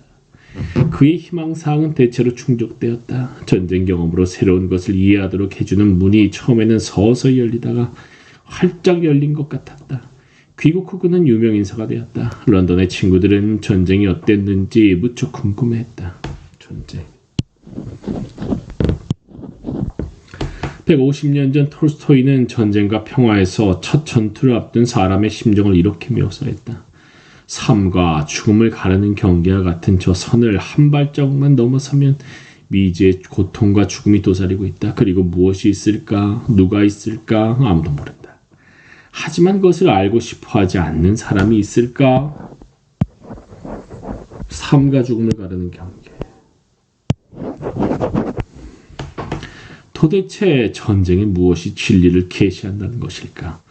그의 희망사항은 대체로 충족되었다. 전쟁 경험으로 새로운 것을 이해하도록 해주는 문이 처음에는 서서히 열리다가 활짝 열린 것 같았다. 귀국 후 그는 유명인사가 되었다. 런던의 친구들은 전쟁이 어땠는지 무척 궁금해했다. 전쟁. 150년 전 톨스토이는 전쟁과 평화에서 첫 전투를 앞둔 사람의 심정을 이렇게 묘사했다. 삶과 죽음을 가르는 경계와 같은 저 선을 한 발자국만 넘어서면 미지의 고통과 죽음이 도사리고 있다. 그리고 무엇이 있을까? 누가 있을까? 아무도 모른다. 하지만 그것을 알고 싶어 하지 않는 사람이 있을까? 삶과 죽음을 가르는 경계. 도대체 전쟁이 무엇이 진리를 계시한다는 것일까?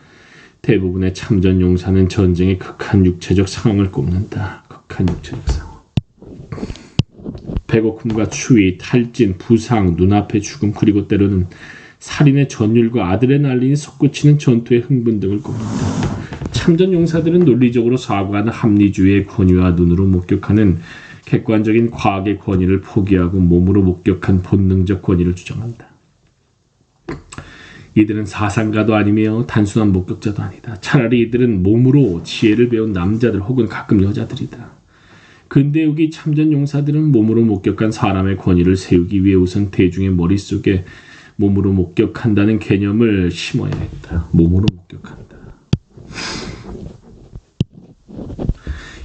대부분의 참전 용사는 전쟁의 극한 육체적 상황을 꼽는다. 극한 육체적 상황. 배고픔과 추위, 탈진, 부상, 눈앞의 죽음, 그리고 때로는 살인의 전율과 아드레날린이 솟구치는 전투의 흥분 등을 꼽는다. 참전 용사들은 논리적으로 사고하는 합리주의의 권위와 눈으로 목격하는 객관적인 과학의 권위를 포기하고 몸으로 목격한 본능적 권위를 주장한다. 이들은 사상가도 아니며 단순한 목격자도 아니다. 차라리 이들은 몸으로 지혜를 배운 남자들 혹은 가끔 여자들이다. 근대 후기 참전 용사들은 몸으로 목격한 사람의 권위를 세우기 위해 우선 대중의 머릿속에 몸으로 목격한다는 개념을 심어야 했다. 몸으로 목격한다.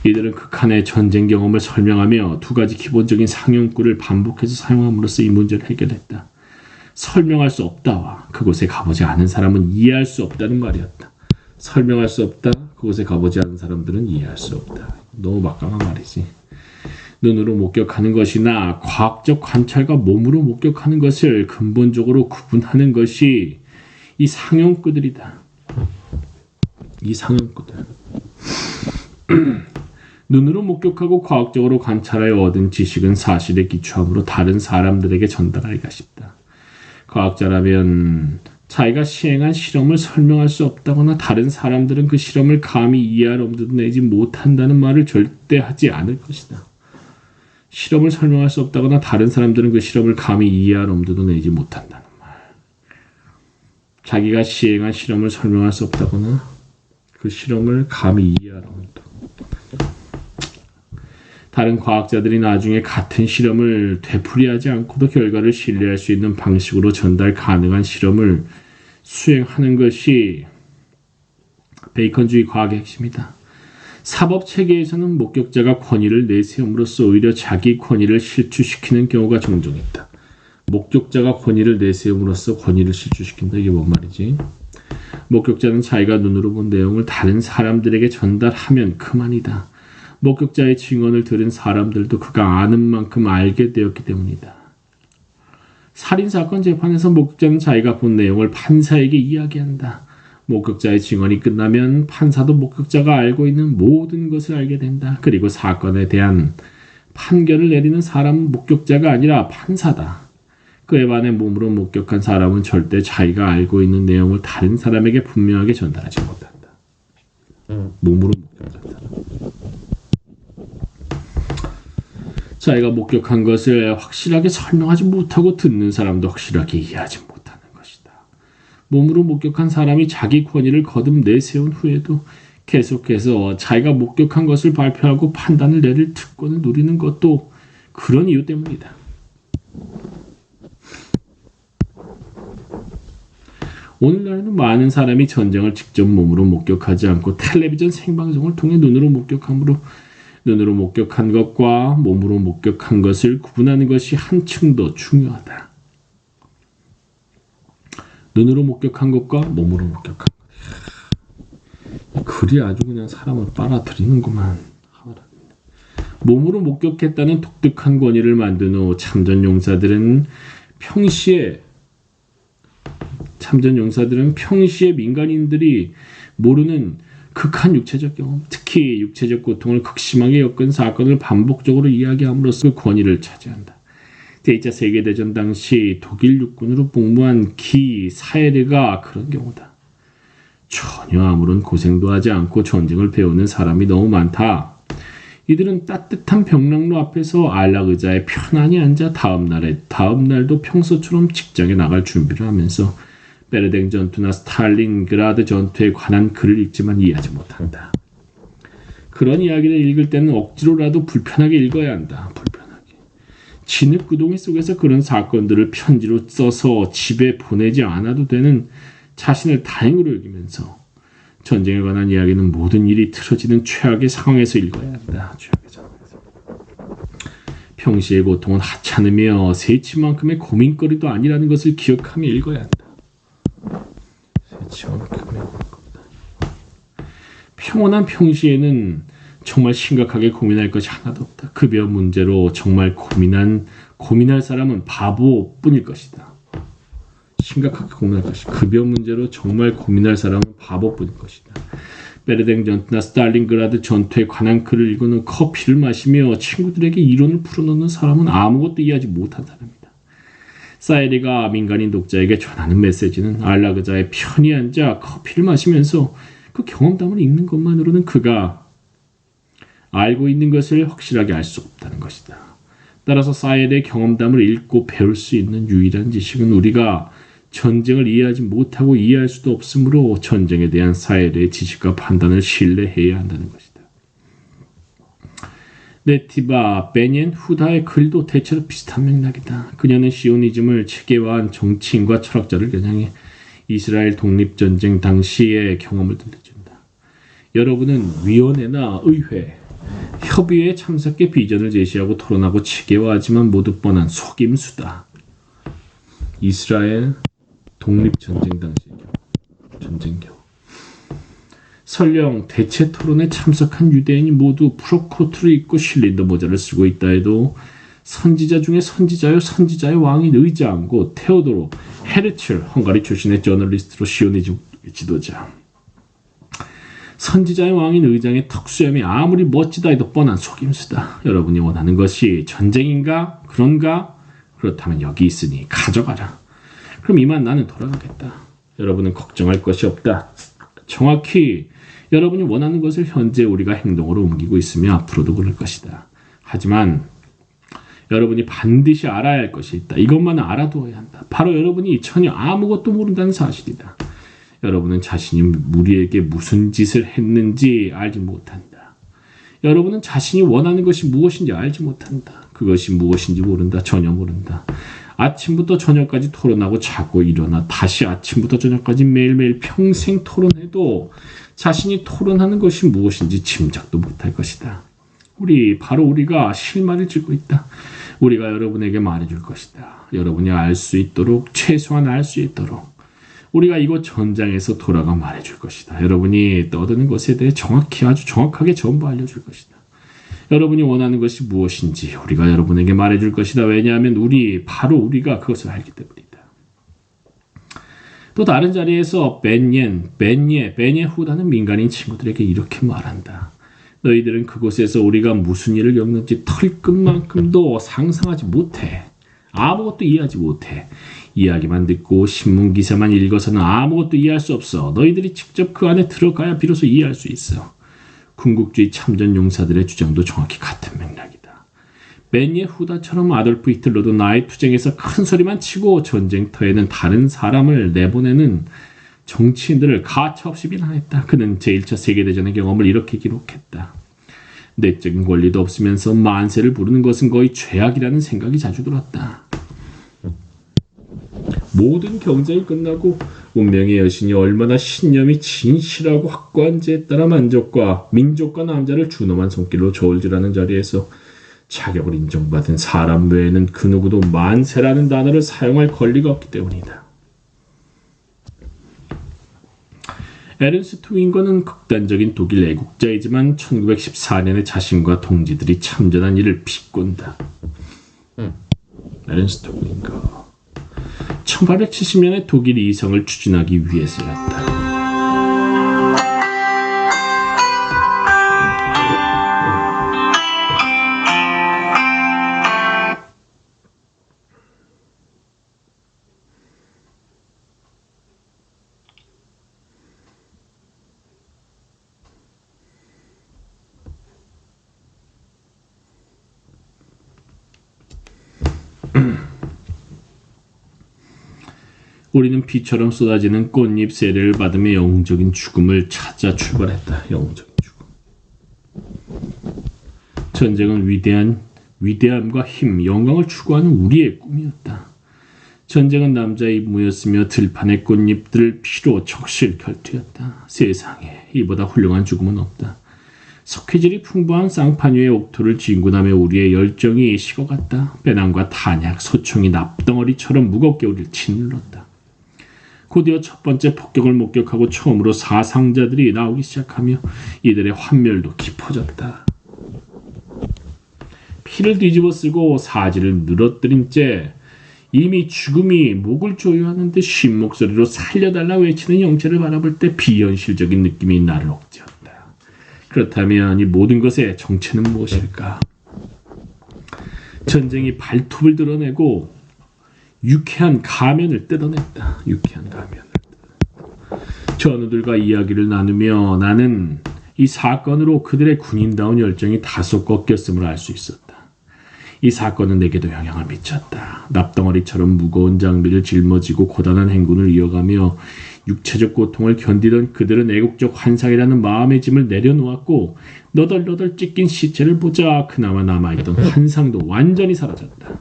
이들은 극한의 전쟁 경험을 설명하며 두 가지 기본적인 상용구를 반복해서 사용함으로써 이 문제를 해결했다. 설명할 수 없다와 그곳에 가보지 않은 사람은 이해할 수 없다는 말이었다. 설명할 수 없다, 그곳에 가보지 않은 사람들은 이해할 수 없다. 너무 막강한 말이지. 눈으로 목격하는 것이나 과학적 관찰과 몸으로 목격하는 것을 근본적으로 구분하는 것이 이 상용구들이다. 이 상용구들. 눈으로 목격하고 과학적으로 관찰하여 얻은 지식은 사실에 기초함으로 다른 사람들에게 전달하기가 쉽다. 과학자라면 자기가 시행한 실험을 설명할 수 없다거나 다른 사람들은 그 실험을 감히 이해할 엄두도 내지 못한다는 말을 절대 하지 않을 것이다. 실험을 설명할 수 없다거나 다른 사람들은 그 실험을 감히 이해할 엄두도 내지 못한다는 말. 자기가 시행한 실험을 설명할 수 없다거나 그 실험을 감히 이해할 엄두. 다른 과학자들이 나중에 같은 실험을 되풀이하지 않고도 결과를 신뢰할 수 있는 방식으로 전달 가능한 실험을 수행하는 것이 베이컨주의 과학의 핵심이다. 사법 체계에서는 목격자가 권위를 내세움으로써 오히려 자기 권위를 실추시키는 경우가 종종 있다. 목격자가 권위를 내세움으로써 권위를 실추시킨다. 이게 뭔 말이지? 목격자는 자기가 눈으로 본 내용을 다른 사람들에게 전달하면 그만이다. 목격자의 증언을 들은 사람들도 그가 아는 만큼 알게 되었기 때문이다. 살인사건 재판에서 목격자는 자기가 본 내용을 판사에게 이야기한다. 목격자의 증언이 끝나면 판사도 목격자가 알고 있는 모든 것을 알게 된다. 그리고 사건에 대한 판결을 내리는 사람은 목격자가 아니라 판사다. 그에 반해 몸으로 목격한 사람은 절대 자기가 알고 있는 내용을 다른 사람에게 분명하게 전달하지 못한다. 몸으로 목격한 사람. 자기가 목격한 것을 확실하게 설명하지 못하고 듣는 사람도 확실하게 이해하지 못하는 것이다. 몸으로 목격한 사람이 자기 권위를 거듭 내세운 후에도 계속해서 자기가 목격한 것을 발표하고 판단을 내릴 특권을 누리는 것도 그런 이유 때문이다. 오늘날에는 많은 사람이 전쟁을 직접 몸으로 목격하지 않고 텔레비전 생방송을 통해 눈으로 목격함으로 눈으로 목격한 것과 몸으로 목격한 것을 구분하는 것이 한층 더 중요하다. 눈으로 목격한 것과 몸으로 목격한 것. 글이 아주 그냥 사람을 빨아들이는구만. 몸으로 목격했다는 독특한 권위를 만든 후 참전 용사들은 평시에 민간인들이 모르는 극한 육체적 경험, 특히 육체적 고통을 극심하게 겪은 사건을 반복적으로 이야기함으로써 그 권위를 차지한다. 제2차 세계대전 당시 독일 육군으로 복무한 기 사에르가 그런 경우다. 전혀 아무런 고생도 하지 않고 전쟁을 배우는 사람이 너무 많다. 이들은 따뜻한 벽난로 앞에서 안락 의자에 편안히 앉아 다음 날도 평소처럼 직장에 나갈 준비를 하면서 베르댕 전투나 스탈린그라드 전투에 관한 글을 읽지만 이해하지 못한다. 그런 이야기를 읽을 때는 억지로라도 불편하게 읽어야 한다. 불편하게. 진흙구덩이 속에서 그런 사건들을 편지로 써서 집에 보내지 않아도 되는 자신을 다행으로 여기면서 전쟁에 관한 이야기는 모든 일이 틀어지는 최악의 상황에서 읽어야 한다. 최악의 상황에서. 평시의 고통은 하찮으며 세치만큼의 고민거리도 아니라는 것을 기억하며 읽어야 한다. 평온한 평시에는 정말 심각하게 고민할 것이 하나도 없다. 급여 문제로 정말 고민할 사람은 바보뿐일 것이다. 심각하게 고민할 것이다. 급여 문제로 정말 고민할 사람은 바보뿐일 것이다. 베르댕 전투나 스탈린그라드 전투에 관한 글을 읽은 후 커피를 마시며 친구들에게 이론을 풀어놓는 사람은 아무것도 이해하지 못한 사람이다. 사에리가 민간인 독자에게 전하는 메시지는 안락 의자에 편히 앉아 커피를 마시면서 그 경험담을 읽는 것만으로는 그가 알고 있는 것을 확실하게 알 수 없다는 것이다. 따라서 사에리의 경험담을 읽고 배울 수 있는 유일한 지식은 우리가 전쟁을 이해하지 못하고 이해할 수도 없으므로 전쟁에 대한 사에리의 지식과 판단을 신뢰해야 한다는 것이다. 네티바 베니엔 후다의 글도 대체로 비슷한 맥락이다. 그녀는 시오니즘을 체계화한 정치인과 철학자를 겨냥해 이스라엘 독립전쟁 당시의 경험을 들려준다. 여러분은 위원회나 의회, 협의회에 참석해 비전을 제시하고 토론하고 체계화하지만 모두 뻔한 속임수다. 이스라엘 독립전쟁 당시의 전쟁 경험. 설령 대체 토론에 참석한 유대인이 모두 프로코트를 입고 실린더 모자를 쓰고 있다 해도 선지자 중에 선지자의 왕인 의장 곧 테오도로 헤르첼, 헝가리 출신의 저널리스트로 시오니즘 지도자. 선지자의 왕인 의장의 턱수염이 아무리 멋지다 해도 뻔한 속임수다. 여러분이 원하는 것이 전쟁인가? 그런가? 그렇다면 여기 있으니 가져가라. 그럼 이만 나는 돌아가겠다. 여러분은 걱정할 것이 없다. 정확히 여러분이 원하는 것을 현재 우리가 행동으로 옮기고 있으며 앞으로도 그럴 것이다. 하지만 여러분이 반드시 알아야 할 것이 있다. 이것만은 알아두어야 한다. 바로 여러분이 전혀 아무것도 모른다는 사실이다. 여러분은 자신이 우리에게 무슨 짓을 했는지 알지 못한다. 여러분은 자신이 원하는 것이 무엇인지 알지 못한다. 그것이 무엇인지 모른다. 전혀 모른다. 아침부터 저녁까지 토론하고 자고 일어나 다시 아침부터 저녁까지 매일매일 평생 토론해도 자신이 토론하는 것이 무엇인지 짐작도 못할 것이다. 우리가 실마리를 쥐고 있다. 우리가 여러분에게 말해줄 것이다. 여러분이 알 수 있도록, 최소한 알 수 있도록 우리가 이곳 전장에서 돌아가 말해줄 것이다. 여러분이 떠드는 것에 대해 아주 정확하게 전부 알려줄 것이다. 여러분이 원하는 것이 무엇인지 우리가 여러분에게 말해줄 것이다. 왜냐하면 우리가 그것을 알기 때문이다. 또 다른 자리에서 베니에 후다는 민간인 친구들에게 이렇게 말한다. 너희들은 그곳에서 우리가 무슨 일을 겪는지 털끝만큼도 상상하지 못해. 아무것도 이해하지 못해. 이야기만 듣고 신문기사만 읽어서는 아무것도 이해할 수 없어. 너희들이 직접 그 안에 들어가야 비로소 이해할 수 있어. 군국주의 참전 용사들의 주장도 정확히 같은 맥락이다. 맨 예후다처럼 아돌프 히틀러도 나의 투쟁에서 큰 소리만 치고 전쟁터에는 다른 사람을 내보내는 정치인들을 가차없이 비난했다. 그는 제1차 세계대전의 경험을 이렇게 기록했다. 내적인 권리도 없으면서 만세를 부르는 것은 거의 죄악이라는 생각이 자주 들었다. 모든 경쟁이 끝나고 운명의 여신이 얼마나 신념이 진실하고 확고한지에 따라 민족과 남자를 준엄한 손길로 저울질하는 자리에서 자격을 인정받은 사람 외에는 그 누구도 만세라는 단어를 사용할 권리가 없기 때문이다. 에른스트 윙거는 극단적인 독일 애국자이지만 1914년에 자신과 동지들이 참전한 일을 비꼰다. 에른스트 윙거 1870년에 독일 이성을 추진하기 위해서였다. 우리는 비처럼 쏟아지는 꽃잎 세례를 받으며 영웅적인 죽음을 찾아 출발했다. 영웅적인 죽음. 전쟁은 위대함과 힘, 영광을 추구하는 우리의 꿈이었다. 전쟁은 남자의 임무였으며 들판의 꽃잎들을 피로 적실 결투였다. 세상에 이보다 훌륭한 죽음은 없다. 석회질이 풍부한 쌍판 위의 옥토를 진군하며 우리의 열정이 식어갔다. 배낭과 탄약, 소총이 납덩어리처럼 무겁게 우리를 짓눌렀다. 곧이어 첫 번째 폭격을 목격하고 처음으로 사상자들이 나오기 시작하며 이들의 환멸도 깊어졌다. 피를 뒤집어 쓰고 사지를 늘어뜨린 채 이미 죽음이 목을 조여하는 듯 쉰 목소리로 살려달라 외치는 형체를 바라볼 때 비현실적인 느낌이 나를 억제한다. 그렇다면 이 모든 것의 정체는 무엇일까? 전쟁이 발톱을 드러내고 유쾌한 가면을 뜯어냈다. 전우들과 이야기를 나누며 나는 이 사건으로 그들의 군인다운 열정이 다소 꺾였음을 알 수 있었다. 이 사건은 내게도 영향을 미쳤다. 납덩어리처럼 무거운 장비를 짊어지고 고단한 행군을 이어가며 육체적 고통을 견디던 그들은 애국적 환상이라는 마음의 짐을 내려놓았고 너덜너덜 찢긴 시체를 보자 그나마 남아있던 환상도 완전히 사라졌다.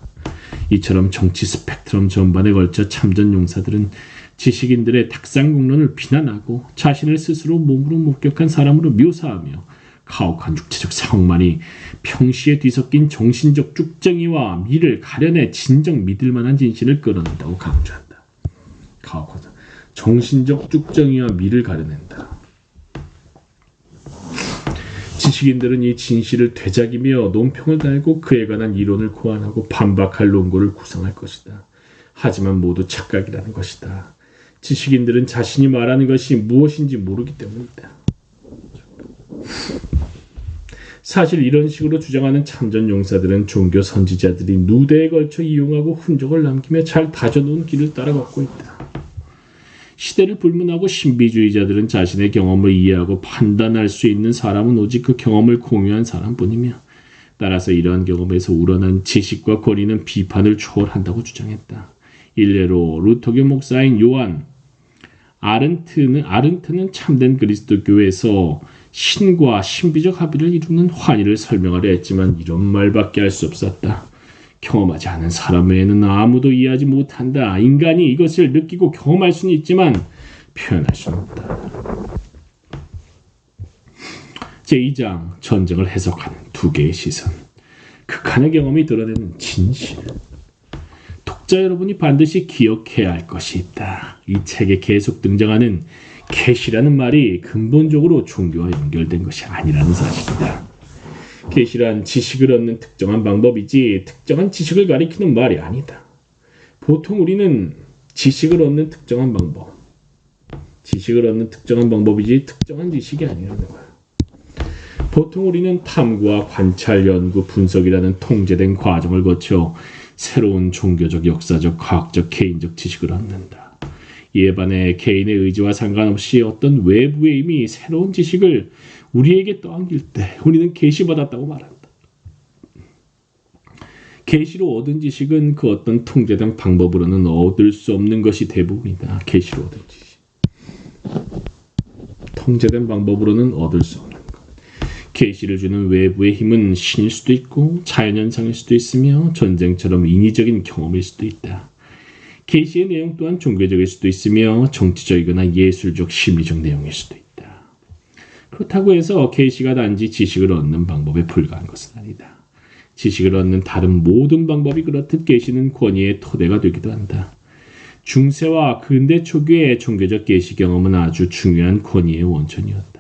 이처럼 정치 스펙트럼 전반에 걸쳐 참전 용사들은 지식인들의 탁상공론을 비난하고 자신을 스스로 몸으로 목격한 사람으로 묘사하며 가혹한 육체적 상황만이 평시에 뒤섞인 정신적 쭉정이와 미를 가려내 진정 믿을 만한 진실을 끌어낸다고 강조한다. 가혹하다. 정신적 쭉정이와 미를 가려낸다. 지식인들은 이 진실을 되새기며 논평을 달고 그에 관한 이론을 고안하고 반박할 논거를 구상할 것이다. 하지만 모두 착각이라는 것이다. 지식인들은 자신이 말하는 것이 무엇인지 모르기 때문이다. 사실 이런 식으로 주장하는 참전 용사들은 종교 선지자들이 누대에 걸쳐 이용하고 흔적을 남기며 잘 다져놓은 길을 따라걷고 있다. 시대를 불문하고 신비주의자들은 자신의 경험을 이해하고 판단할 수 있는 사람은 오직 그 경험을 공유한 사람뿐이며 따라서 이러한 경험에서 우러난 지식과 권위는 비판을 초월한다고 주장했다. 일례로 루터교 목사인 요한 아른트는 참된 그리스도교에서 신과 신비적 합의를 이루는 환희를 설명하려 했지만 이런 말밖에 할 수 없었다. 경험하지 않은 사람 외에는 아무도 이해하지 못한다. 인간이 이것을 느끼고 경험할 수는 있지만 표현할 수는 없다. 제2장 전쟁을 해석하는 두 개의 시선. 극한의 경험이 드러내는 진실. 독자 여러분이 반드시 기억해야 할 것이 있다. 이 책에 계속 등장하는 계시라는 말이 근본적으로 종교와 연결된 것이 아니라는 사실이다. 계시란 지식을 얻는 특정한 방법이지 특정한 지식을 가리키는 말이 아니다. 보통 우리는 지식을 얻는 특정한 방법이지 특정한 지식이 아니라는 거야. 보통 우리는 탐구와 관찰, 연구, 분석이라는 통제된 과정을 거쳐 새로운 종교적, 역사적, 과학적, 개인적 지식을 얻는다. 이에 반해 개인의 의지와 상관없이 어떤 외부의 힘이 새로운 지식을 우리에게 떠안길 때 우리는 계시받았다고 말한다. 계시로 얻은 지식은 그 어떤 통제된 방법으로는 얻을 수 없는 것이 대부분이다. 계시로 얻은 지식. 통제된 방법으로는 얻을 수 없는 것. 계시를 주는 외부의 힘은 신일 수도 있고 자연현상일 수도 있으며 전쟁처럼 인위적인 경험일 수도 있다. 계시의 내용 또한 종교적일 수도 있으며 정치적이거나 예술적, 심리적 내용일 수도 있다. 그렇다고 해서 계시가 단지 지식을 얻는 방법에 불과한 것은 아니다. 지식을 얻는 다른 모든 방법이 그렇듯 계시는 권위의 토대가 되기도 한다. 중세와 근대 초기의 종교적 계시 경험은 아주 중요한 권위의 원천이었다.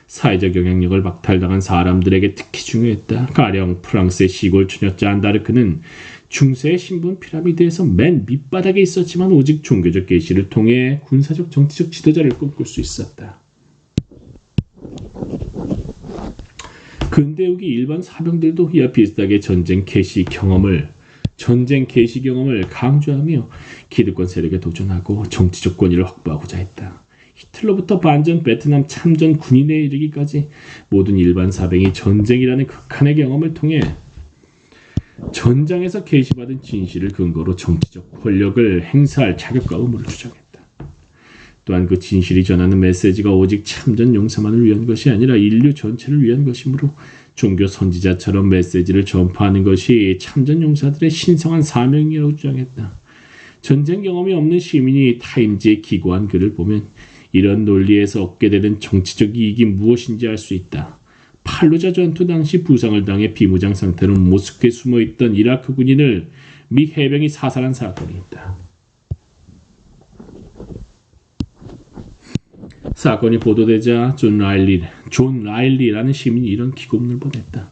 사회적 영향력을 박탈당한 사람들에게 특히 중요했다. 가령 프랑스의 시골 처녀 잔다르크는 중세의 신분 피라미드에서 맨 밑바닥에 있었지만 오직 종교적 계시를 통해 군사적 정치적 지도자를 꿈꿀 수 있었다. 근대 후기 일반 사병들도 이와 비슷하게 전쟁 개시 경험을 강조하며 기득권 세력에 도전하고 정치적 권위를 확보하고자 했다. 히틀러부터 반전 베트남 참전 군인에 이르기까지 모든 일반 사병이 전쟁이라는 극한의 경험을 통해 전장에서 계시받은 진실을 근거로 정치적 권력을 행사할 자격과 의무를 주장했다. 또한 그 진실이 전하는 메시지가 오직 참전 용사만을 위한 것이 아니라 인류 전체를 위한 것이므로 종교 선지자처럼 메시지를 전파하는 것이 참전 용사들의 신성한 사명이라고 주장했다. 전쟁 경험이 없는 시민이 타임지에 기고한 글을 보면 이런 논리에서 얻게 되는 정치적 이익이 무엇인지 알 수 있다. 팔루자 전투 당시 부상을 당해 비무장 상태로 모스크에 숨어있던 이라크 군인을 미 해병이 사살한 사건이 있다. 사건이 보도되자 존 라일리라는 시민이 이런 기고문을 보냈다.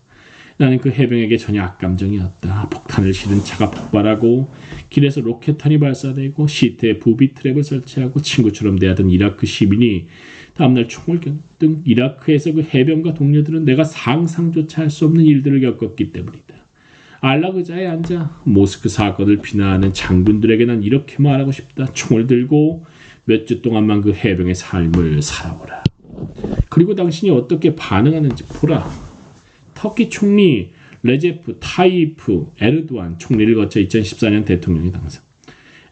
나는 그 해병에게 전혀 악감정이었다. 폭탄을 실은 차가 폭발하고 길에서 로켓탄이 발사되고 시트에 부비 트랩을 설치하고 친구처럼 대하던 이라크 시민이 다음날 총을 등 이라크에서 그 해병과 동료들은 내가 상상조차 할 수 없는 일들을 겪었기 때문이다. 알라 의자에 앉아 모스크 사건을 비난하는 장군들에게 난 이렇게 말하고 싶다. 총을 들고 몇 주 동안만 그 해병의 삶을 살아보라. 그리고 당신이 어떻게 반응하는지 보라. 터키 총리 레제프 타이프 에르도안 총리를 거쳐 2014년 대통령이 당선.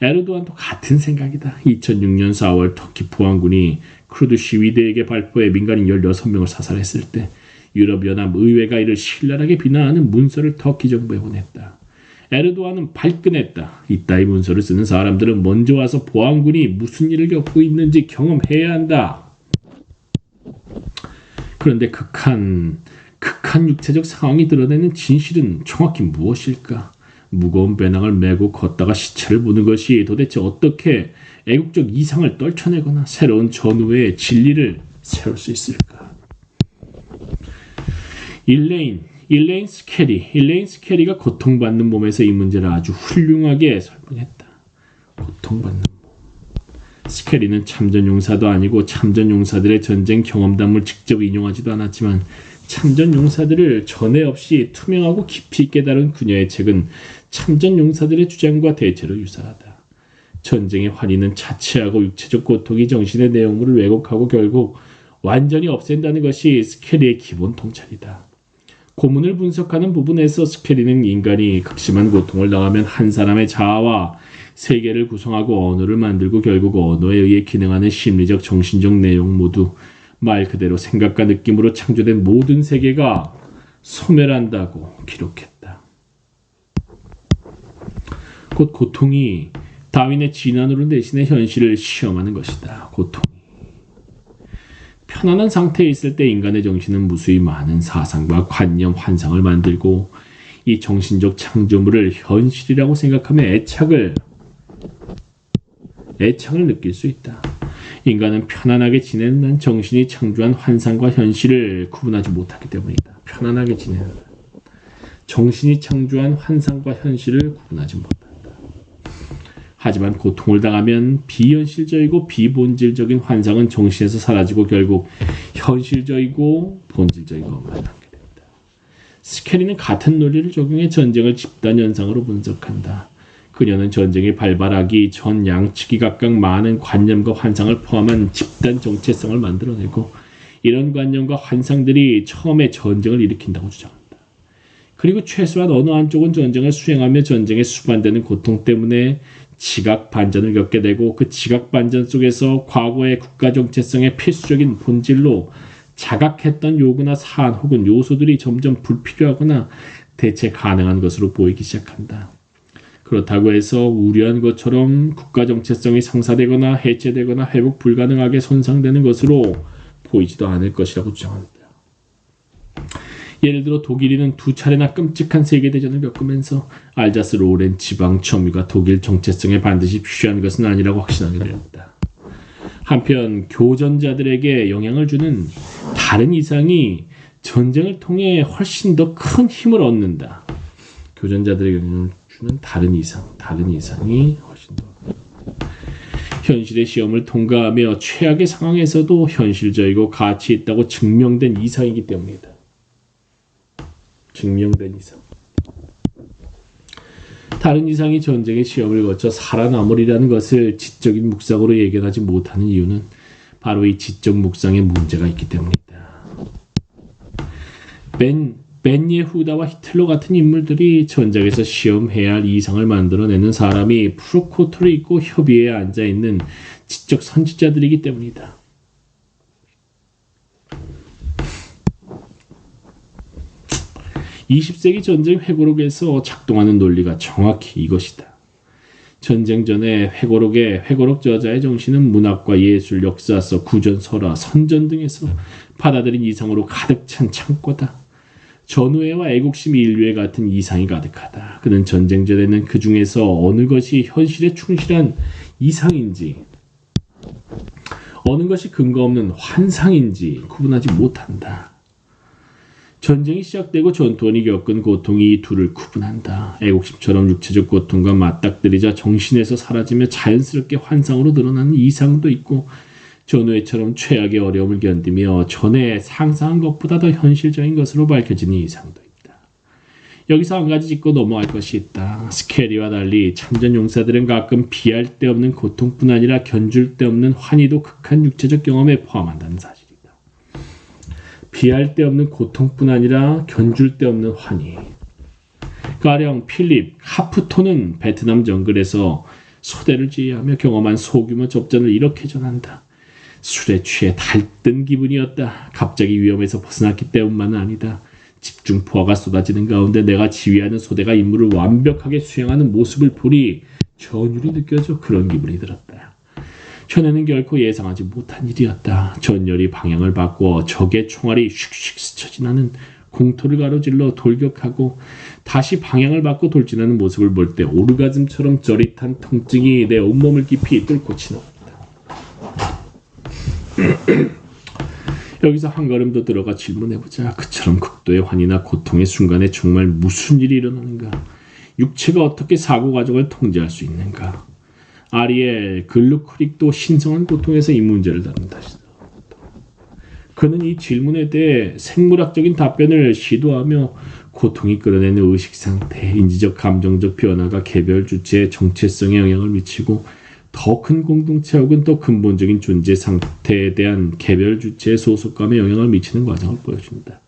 에르도안도 같은 생각이다. 2006년 4월 터키 보안군이 쿠르드 시위대에게 발포해 민간인 16명을 사살했을 때 유럽연합 의회가 이를 신랄하게 비난하는 문서를 터키 정부에 보냈다. 에르도안은 발끈했다. 이따위 문서를 쓰는 사람들은 먼저 와서 보안군이 무슨 일을 겪고 있는지 경험해야 한다. 그런데 극한 육체적 상황이 드러내는 진실은 정확히 무엇일까? 무거운 배낭을 메고 걷다가 시체를 보는 것이 도대체 어떻게 애국적 이상을 떨쳐내거나 새로운 전후의 진리를 세울 수 있을까? 일레인 스케리가 고통받는 몸에서 이 문제를 아주 훌륭하게 설명했다. 고통받는 몸. 스케리는 참전용사도 아니고 참전용사들의 전쟁 경험담을 직접 인용하지도 않았지만 참전용사들을 전에 없이 투명하고 깊이 있게 다룬 그녀의 책은 참전용사들의 주장과 대체로 유사하다. 전쟁의 환희는 자체하고 육체적 고통이 정신의 내용물을 왜곡하고 결국 완전히 없앤다는 것이 스케리의 기본 통찰이다. 고문을 분석하는 부분에서 스케리는 인간이 극심한 고통을 당하면 한 사람의 자아와 세계를 구성하고 언어를 만들고 결국 언어에 의해 기능하는 심리적, 정신적 내용 모두 말 그대로 생각과 느낌으로 창조된 모든 세계가 소멸한다고 기록했다. 곧 고통이 다윈의 진화론을 대신해 현실을 시험하는 것이다. 고통이. 편안한 상태에 있을 때 인간의 정신은 무수히 많은 사상과 관념, 환상을 만들고 이 정신적 창조물을 현실이라고 생각하며 애착을 느낄 수 있다. 인간은 편안하게 지내는 한 정신이 창조한 환상과 현실을 구분하지 못하기 때문이다. 편안하게 지내는 한 정신이 창조한 환상과 현실을 구분하지 못한다. 하지만 고통을 당하면 비현실적이고 비본질적인 환상은 정신에서 사라지고 결국 현실적이고 본질적인 것만 남게 된다. 스케리는 같은 논리를 적용해 전쟁을 집단 현상으로 분석한다. 그녀는 전쟁이 발발하기 전 양측이 각각 많은 관념과 환상을 포함한 집단 정체성을 만들어내고 이런 관념과 환상들이 처음에 전쟁을 일으킨다고 주장한다. 그리고 최소한 어느 한쪽은 전쟁을 수행하며 전쟁에 수반되는 고통 때문에 지각 반전을 겪게 되고 그 지각 반전 속에서 과거의 국가 정체성의 필수적인 본질로 자각했던 요구나 사안 혹은 요소들이 점점 불필요하거나 대체 가능한 것으로 보이기 시작한다. 그렇다고 해서 우려한 것처럼 국가 정체성이 상사되거나 해체되거나 회복 불가능하게 손상되는 것으로 보이지도 않을 것이라고 주장합니다. 예를 들어 독일인은 2차례나 끔찍한 세계대전을 겪으면서 알자스 로렌 지방 점유가 독일 정체성에 반드시 필요한 것은 아니라고 확신하게 되었다. 한편 교전자들에게 영향을 주는 다른 이상이 전쟁을 통해 훨씬 더 큰 힘을 얻는다. 교전자들에게 영향을 주는 다른 이상이 훨씬 더 현실의 시험을 통과하며 최악의 상황에서도 현실적이고 가치 있다고 증명된 이상이기 때문이다. 증명된 이상. 다른 이상이 전쟁의 시험을 거쳐 살아남으리라는 것을 지적인 묵상으로 예견하지 못하는 이유는 바로 이 지적 묵상에 문제가 있기 때문이다. 벤 예후다와 히틀러 같은 인물들이 전쟁에서 시험해야 할 이상을 만들어내는 사람이 프로코트를 입고 협의에 앉아있는 지적 선지자들이기 때문이다. (20세기) 전쟁 회고록에서 작동하는 논리가 정확히 이것이다. 전쟁 전에 회고록 저자의 정신은 문학과 예술, 역사서, 구전, 설화, 선전 등에서 받아들인 이상으로 가득 찬 창고다. 전우애와 애국심이 인류애 같은 이상이 가득하다. 그는 전쟁 전에는 그 중에서 어느 것이 현실에 충실한 이상인지 어느 것이 근거 없는 환상인지 구분하지 못한다. 전쟁이 시작되고 전투원이 겪은 고통이 이 둘을 구분한다. 애국심처럼 육체적 고통과 맞닥뜨리자 정신에서 사라지며 자연스럽게 환상으로 드러나는 이상도 있고 전우애처럼 최악의 어려움을 견디며 전에 상상한 것보다 더 현실적인 것으로 밝혀지는 이상도 있다. 여기서 한 가지 짚고 넘어갈 것이 있다. 스케리와 달리 참전 용사들은 가끔 비할 데 없는 고통뿐 아니라 견줄 데 없는 환희도 극한 육체적 경험에 포함한다는 사실이다. 비할 데 없는 고통뿐 아니라 견줄 데 없는 환희. 가령 필립 하프톤은 베트남 정글에서 소대를 지휘하며 경험한 소규모 접전을 이렇게 전한다. 술에 취해 달뜬 기분이었다. 갑자기 위험에서 벗어났기 때문만은 아니다. 집중포화가 쏟아지는 가운데 내가 지휘하는 소대가 임무를 완벽하게 수행하는 모습을 보니 전율이 느껴져 그런 기분이 들었다. 전에는 결코 예상하지 못한 일이었다. 전열이 방향을 바꾸어 적의 총알이 슉슉 스쳐 지나는 공토를 가로질러 돌격하고 다시 방향을 바꿔 돌진하는 모습을 볼 때 오르가즘처럼 저릿한 통증이 내 온몸을 깊이 뚫고 지나갔다. 여기서 한 걸음 더 들어가 질문해보자. 그처럼 극도의 환희나 고통의 순간에 정말 무슨 일이 일어나는가? 육체가 어떻게 사고 과정을 통제할 수 있는가? 아리엘 글루크릭도 신성한 고통에서 이 문제를 다룬다. 그는 이 질문에 대해 생물학적인 답변을 시도하며 고통이 끌어내는 의식상태, 인지적 감정적 변화가 개별 주체의 정체성에 영향을 미치고 더 큰 공동체 혹은 더 근본적인 존재 상태에 대한 개별 주체의 소속감에 영향을 미치는 과정을 보여준다.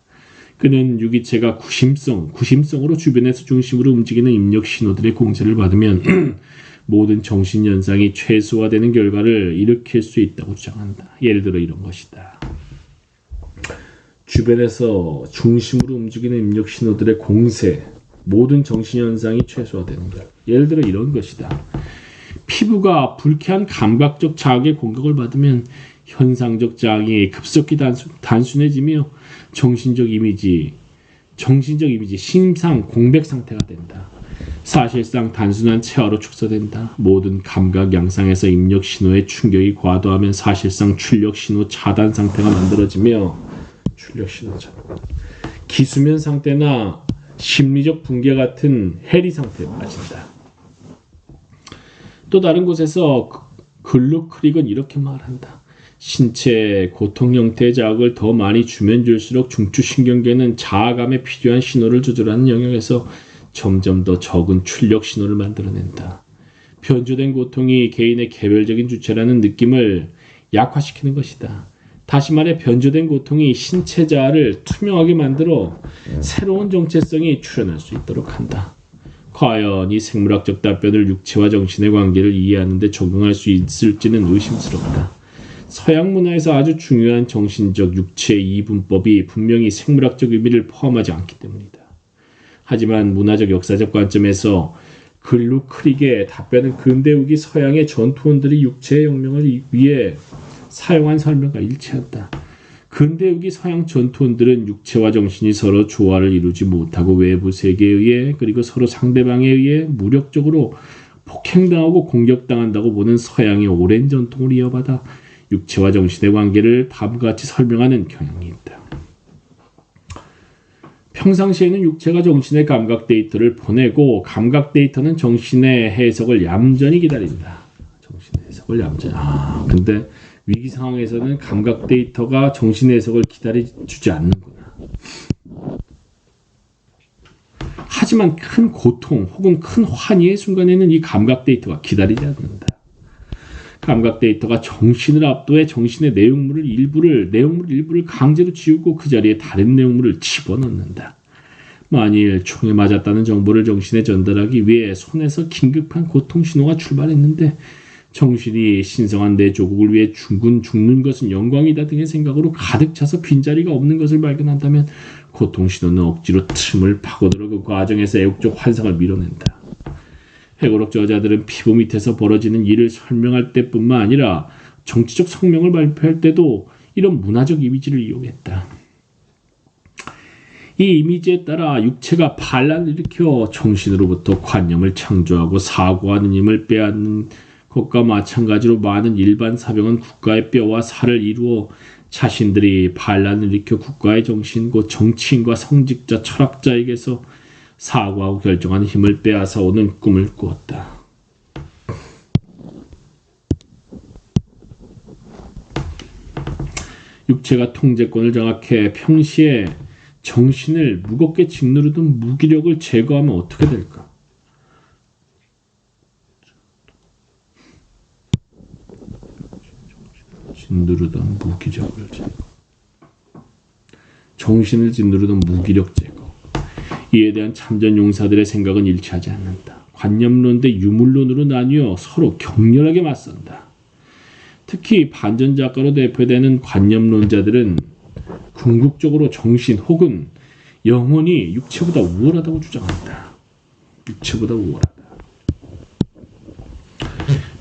그는 유기체가 구심성으로 주변에서 중심으로 움직이는 입력 신호들의 공세를 받으면 모든 정신현상이 최소화되는 결과를 일으킬 수 있다고 주장한다. 예를 들어 이런 것이다. 주변에서 중심으로 움직이는 입력 신호들의 공세, 모든 정신현상이 최소화되는 결과. 예를 들어 이런 것이다. 피부가 불쾌한 감각적 자극의 공격을 받으면 현상적 자극이 급속히 단순해지며 정신적 이미지, 심상 공백 상태가 된다. 사실상 단순한 체화로 축소된다. 모든 감각 양상에서 입력 신호의 충격이 과도하면 사실상 출력 신호 차단 상태가 만들어지며 기수면 상태나 심리적 붕괴 같은 해리 상태에 빠진다. 또 다른 곳에서 글루크릭은 이렇게 말한다. 신체의 고통 형태의 자극을 더 많이 주면 줄수록 중추신경계는 자아감에 필요한 신호를 조절하는 영역에서 점점 더 적은 출력 신호를 만들어낸다. 변조된 고통이 개인의 개별적인 주체라는 느낌을 약화시키는 것이다. 다시 말해 변조된 고통이 신체자를 투명하게 만들어 새로운 정체성이 출현할 수 있도록 한다. 과연 이 생물학적 답변을 육체와 정신의 관계를 이해하는 데 적용할 수 있을지는 의심스럽다. 서양 문화에서 아주 중요한 정신적 육체 이분법이 분명히 생물학적 의미를 포함하지 않기 때문이다. 하지만 문화적 역사적 관점에서 글루 크릭의 답변은 근대 후기 서양의 전투원들이 육체의 혁명을 위해 사용한 설명과 일치한다. 근대 후기 서양 전투원들은 육체와 정신이 서로 조화를 이루지 못하고 외부 세계에 의해 그리고 서로 상대방에 의해 무력적으로 폭행당하고 공격당한다고 보는 서양의 오랜 전통을 이어받아 육체와 정신의 관계를 다음과 같이 설명하는 경향이 있다. 평상시에는 육체가 정신의 감각 데이터를 보내고 감각 데이터는 정신의 해석을 얌전히 기다린다. 정신의 해석을 얌전히. 근데 위기 상황에서는 감각 데이터가 정신의 해석을 기다려주지 않는구나. 하지만 큰 고통 혹은 큰 환희의 순간에는 이 감각 데이터가 기다리지 않는다. 감각 데이터가 정신을 압도해 정신의 내용물 일부를 강제로 지우고 그 자리에 다른 내용물을 집어넣는다. 만일 총에 맞았다는 정보를 정신에 전달하기 위해 손에서 긴급한 고통 신호가 출발했는데 정신이 신성한 내 조국을 위해 죽는 것은 영광이다 등의 생각으로 가득 차서 빈자리가 없는 것을 발견한다면 고통 신호는 억지로 틈을 파고들어 그 과정에서 애국적 환상을 밀어낸다. 회고록 저자들은 피부 밑에서 벌어지는 일을 설명할 때뿐만 아니라 정치적 성명을 발표할 때도 이런 문화적 이미지를 이용했다. 이 이미지에 따라 육체가 반란을 일으켜 정신으로부터 관념을 창조하고 사고하는 힘을 빼앗는 것과 마찬가지로 많은 일반 사병은 국가의 뼈와 살을 이루어 자신들이 반란을 일으켜 국가의 정신, 곧 정치인과 성직자, 철학자에게서 사고하고 결정하는 힘을 빼앗아 오는 꿈을 꾸었다. 육체가 통제권을 장악해 평시에 정신을 무겁게 짓누르던 무기력을 제거하면 어떻게 될까? 짓누르던 무기력을 제거. 정신을 짓누르던 무기력 제거. 이에 대한 참전 용사들의 생각은 일치하지 않는다. 관념론 대 유물론으로 나뉘어 서로 격렬하게 맞선다. 특히 반전작가로 대표되는 관념론자들은 궁극적으로 정신 혹은 영혼이 육체보다 우월하다고 주장한다. 육체보다 우월하다.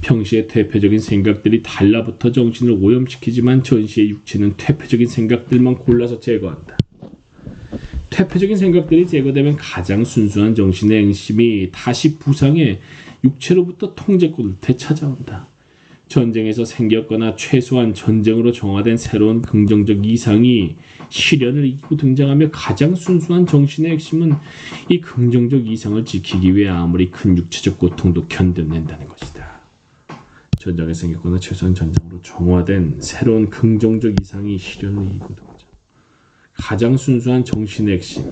평시의 퇴폐적인 생각들이 달라붙어 정신을 오염시키지만 전시의 육체는 퇴폐적인 생각들만 골라서 제거한다. 퇴폐적인 생각들이 제거되면 가장 순수한 정신의 행심이 다시 부상해 육체로부터 통제권을 되찾아온다. 전쟁에서 생겼거나 최소한 전쟁으로 정화된 새로운 긍정적 이상이 시련을 이기고 등장하며 가장 순수한 정신의 핵심은 이 긍정적 이상을 지키기 위해 아무리 큰 육체적 고통도 견뎌낸다는 것이다. 전쟁에 생겼거나 최소한 전쟁으로 정화된 새로운 긍정적 이상이 시련을 이기고 등장. 가장 순수한 정신의 핵심.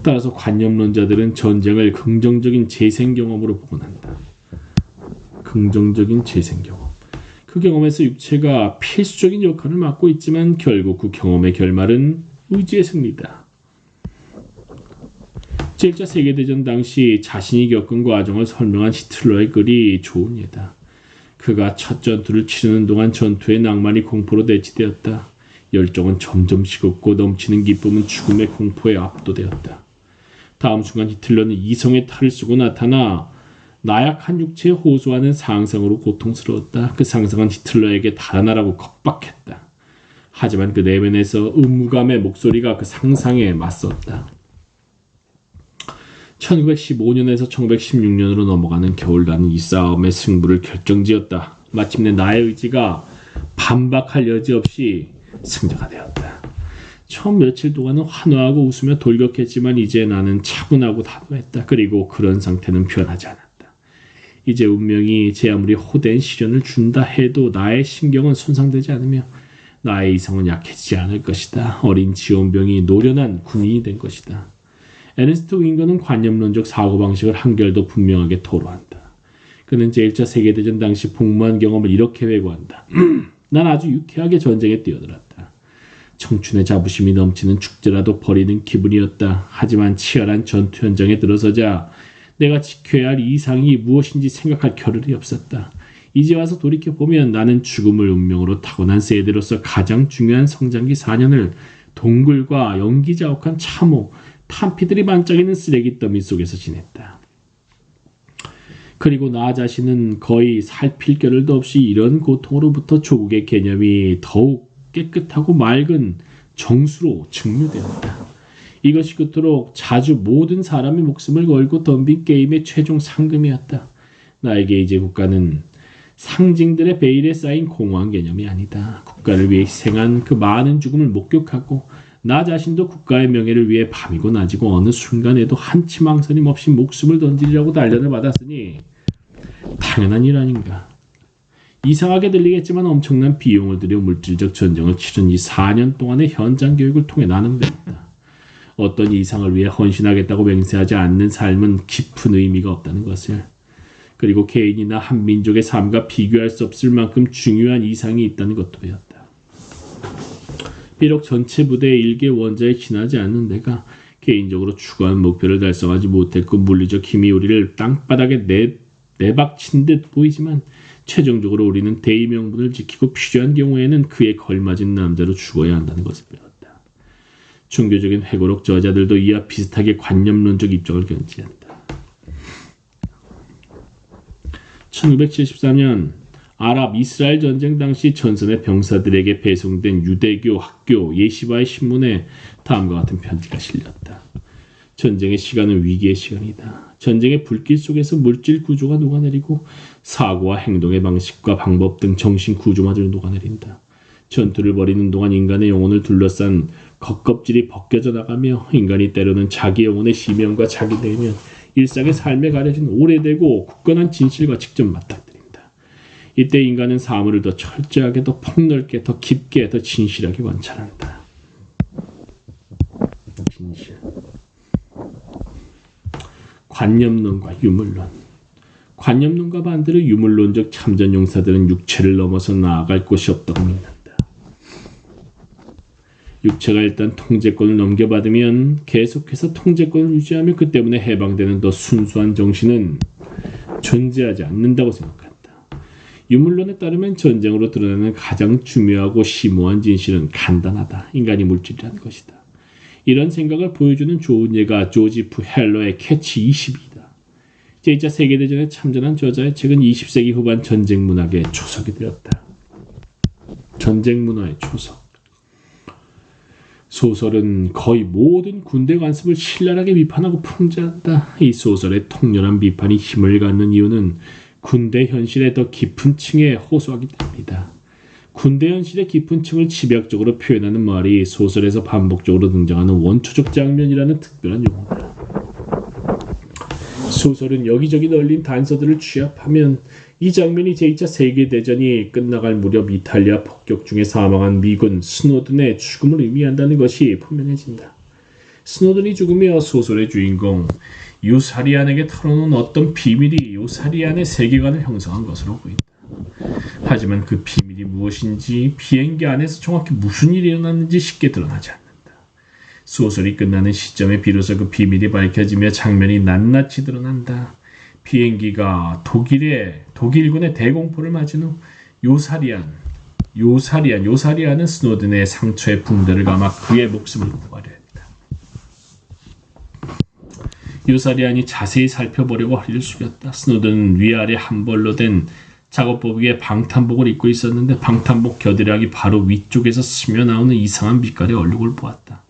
따라서 관념론자들은 전쟁을 긍정적인 재생 경험으로 보곤한다. 긍정적인 재생 경험. 그 경험에서 육체가 필수적인 역할을 맡고 있지만 결국 그 경험의 결말은 의지의 승리다. 제1차 세계대전 당시 자신이 겪은 과정을 설명한 히틀러의 글이 좋은 예다. 그가 첫 전투를 치르는 동안 전투의 낭만이 공포로 대치되었다. 열정은 점점 식었고 넘치는 기쁨은 죽음의 공포에 압도되었다. 다음 순간 히틀러는 이성의 탈을 쓰고 나타나 나약한 육체에 호소하는 상상으로 고통스러웠다. 그 상상은 히틀러에게 달아나라고 겁박했다. 하지만 그 내면에서 의무감의 목소리가 그 상상에 맞섰다. 1915년에서 1916년으로 넘어가는 겨울나는 이 싸움의 승부를 결정지었다. 마침내 나의 의지가 반박할 여지 없이 승자가 되었다. 처음 며칠 동안은 환호하고 웃으며 돌격했지만 이제 나는 차분하고 단호했다. 그리고 그런 상태는 변하지 않았다. 이제 운명이 제 아무리 호된 시련을 준다 해도 나의 신경은 손상되지 않으며 나의 이성은 약해지지 않을 것이다. 어린 지원병이 노련한 군인이 된 것이다. 에르네스트 윙거는 관념론적 사고방식을 한결 더 분명하게 토로한다. 그는 제1차 세계대전 당시 복무한 경험을 이렇게 회고한다. 난 아주 유쾌하게 전쟁에 뛰어들었다. 청춘의 자부심이 넘치는 축제라도 벌이는 기분이었다. 하지만 치열한 전투 현장에 들어서자 내가 지켜야 할 이상이 무엇인지 생각할 겨를이 없었다. 이제 와서 돌이켜보면 나는 죽음을 운명으로 타고난 세대로서 가장 중요한 성장기 4년을 동굴과 연기자욱한 참호, 탄피들이 반짝이는 쓰레기 더미 속에서 지냈다. 그리고 나 자신은 거의 살필 겨를도 없이 이런 고통으로부터 조국의 개념이 더욱 깨끗하고 맑은 정수로 증류되었다. 이것이 그토록 자주 모든 사람의 목숨을 걸고 덤빈 게임의 최종 상금이었다. 나에게 이제 국가는 상징들의 베일에 쌓인 공허한 개념이 아니다. 국가를 위해 희생한 그 많은 죽음을 목격하고 나 자신도 국가의 명예를 위해 밤이고 낮이고 어느 순간에도 한치 망설임 없이 목숨을 던지려고 단련을 받았으니 당연한 일 아닌가. 이상하게 들리겠지만 엄청난 비용을 들여 물질적 전쟁을 치른 이 4년 동안의 현장 교육을 통해 나는 배웠다. 어떤 이상을 위해 헌신하겠다고 맹세하지 않는 삶은 깊은 의미가 없다는 것을. 그리고 개인이나 한 민족의 삶과 비교할 수 없을 만큼 중요한 이상이 있다는 것도 배웠다. 비록 전체 부대의 일개 원자에 지나지 않는 내가 개인적으로 추구한 목표를 달성하지 못했고 물리적 힘이 우리를 땅바닥에 내박친 듯 보이지만 최종적으로 우리는 대의 명분을 지키고 필요한 경우에는 그에 걸맞은 남자로 죽어야 한다는 것을 배웠다. 종교적인 회고록 저자들도 이와 비슷하게 관념론적 입장을 견지한다. 1973년 아랍 이스라엘 전쟁 당시 전선의 병사들에게 배송된 유대교 학교 예시바의 신문에 다음과 같은 편지가 실렸다. 전쟁의 시간은 위기의 시간이다. 전쟁의 불길 속에서 물질 구조가 녹아내리고 사고와 행동의 방식과 방법 등 정신 구조마저 녹아내린다. 전투를 벌이는 동안 인간의 영혼을 둘러싼 겉껍질이 벗겨져 나가며 인간이 때로는 자기 영혼의 심연과 자기 내면 일상의 삶에 가려진 오래되고 굳건한 진실과 직접 맞닥뜨린다. 이때 인간은 사물을 더 철저하게, 더 폭넓게, 더 깊게, 더 진실하게 관찰한다. 진실. 관념론과 유물론. 관념론과 반대로 유물론적 참전 용사들은 육체를 넘어서 나아갈 곳이 없다고 믿는다. 육체가 일단 통제권을 넘겨받으면 계속해서 통제권을 유지하며 그 때문에 해방되는 더 순수한 정신은 존재하지 않는다고 생각한다. 유물론에 따르면 전쟁으로 드러나는 가장 중요하고 심오한 진실은 간단하다. 인간이 물질이라는 것이다. 이런 생각을 보여주는 좋은 예가 조지프 헬러의 캐치 22이다. 제2차 세계대전에 참전한 저자의 책은 20세기 후반 전쟁 문학의 초석이 되었다. 전쟁 문화의 초석. 소설은 거의 모든 군대 관습을 신랄하게 비판하고 풍자한다. 이 소설의 통렬한 비판이 힘을 갖는 이유는 군대 현실의 더 깊은 층에 호소하기 때문이다. 군대 현실의 깊은 층을 집약적으로 표현하는 말이 소설에서 반복적으로 등장하는 원초적 장면이라는 특별한 용어다. 소설은 여기저기 널린 단서들을 취합하면 이 장면이 제2차 세계대전이 끝나갈 무렵 이탈리아 폭격 중에 사망한 미군 스노든의 죽음을 의미한다는 것이 분명해진다. 스노든이 죽으며 소설의 주인공 요사리안에게 털어놓은 어떤 비밀이 요사리안의 세계관을 형성한 것으로 보인다. 하지만 그 비밀이 무엇인지 비행기 안에서 정확히 무슨 일이 일어났는지 쉽게 드러나지 않는다. 소설이 끝나는 시점에 비로소 그 비밀이 밝혀지며 장면이 낱낱이 드러난다. 비행기가 독일군의 대공포를 맞은 후 요사리안은 스노든의 상처에 붕대를 감아 그의 목숨을 구하려 했다. 요사리안이 자세히 살펴보려고 허리를 숙였다. 스노든은 위아래 한 벌로 된 작업복 위에 방탄복을 입고 있었는데 방탄복 겨드랑이 바로 위쪽에서 스며 나오는 이상한 빛깔의 얼룩을 보았다.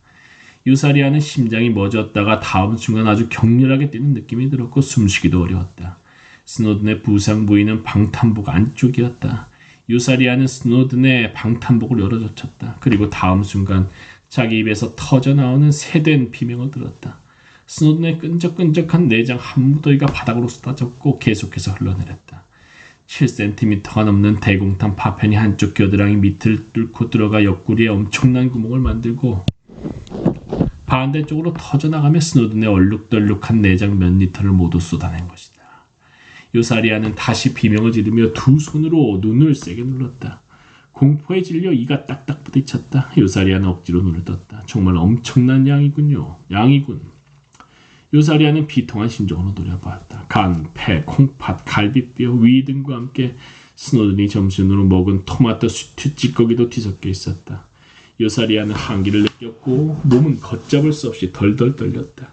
요사리안은 심장이 멎었다가 다음 순간 아주 격렬하게 뛰는 느낌이 들었고 숨쉬기도 어려웠다. 스노든의 부상 부위는 방탄복 안쪽이었다. 요사리안은 스노든의 방탄복을 열어젖혔다. 그리고 다음 순간 자기 입에서 터져나오는 새된 비명을 들었다. 스노든의 끈적끈적한 내장 한 무더기가 바닥으로 쏟아졌고 계속해서 흘러내렸다. 7cm가 넘는 대공탄 파편이 한쪽 겨드랑이 밑을 뚫고 들어가 옆구리에 엄청난 구멍을 만들고 반대쪽으로 터져나가며 스노든의 얼룩덜룩한 내장 몇 리터를 모두 쏟아낸 것이다. 요사리아는 다시 비명을 지르며 두 손으로 눈을 세게 눌렀다. 공포에 질려 이가 딱딱 부딪혔다. 요사리아는 억지로 눈을 떴다. 정말 엄청난 양이군요. 양이군. 요사리아는 비통한 심정으로 노려봤다. 간, 폐, 콩팥, 갈비뼈, 위 등과 함께 스노든이 점심으로 먹은 토마토 스튜 찌꺼기도 뒤섞여 있었다. 요사리아는 한기를 느꼈고 몸은 걷잡을 수 없이 덜덜 떨렸다.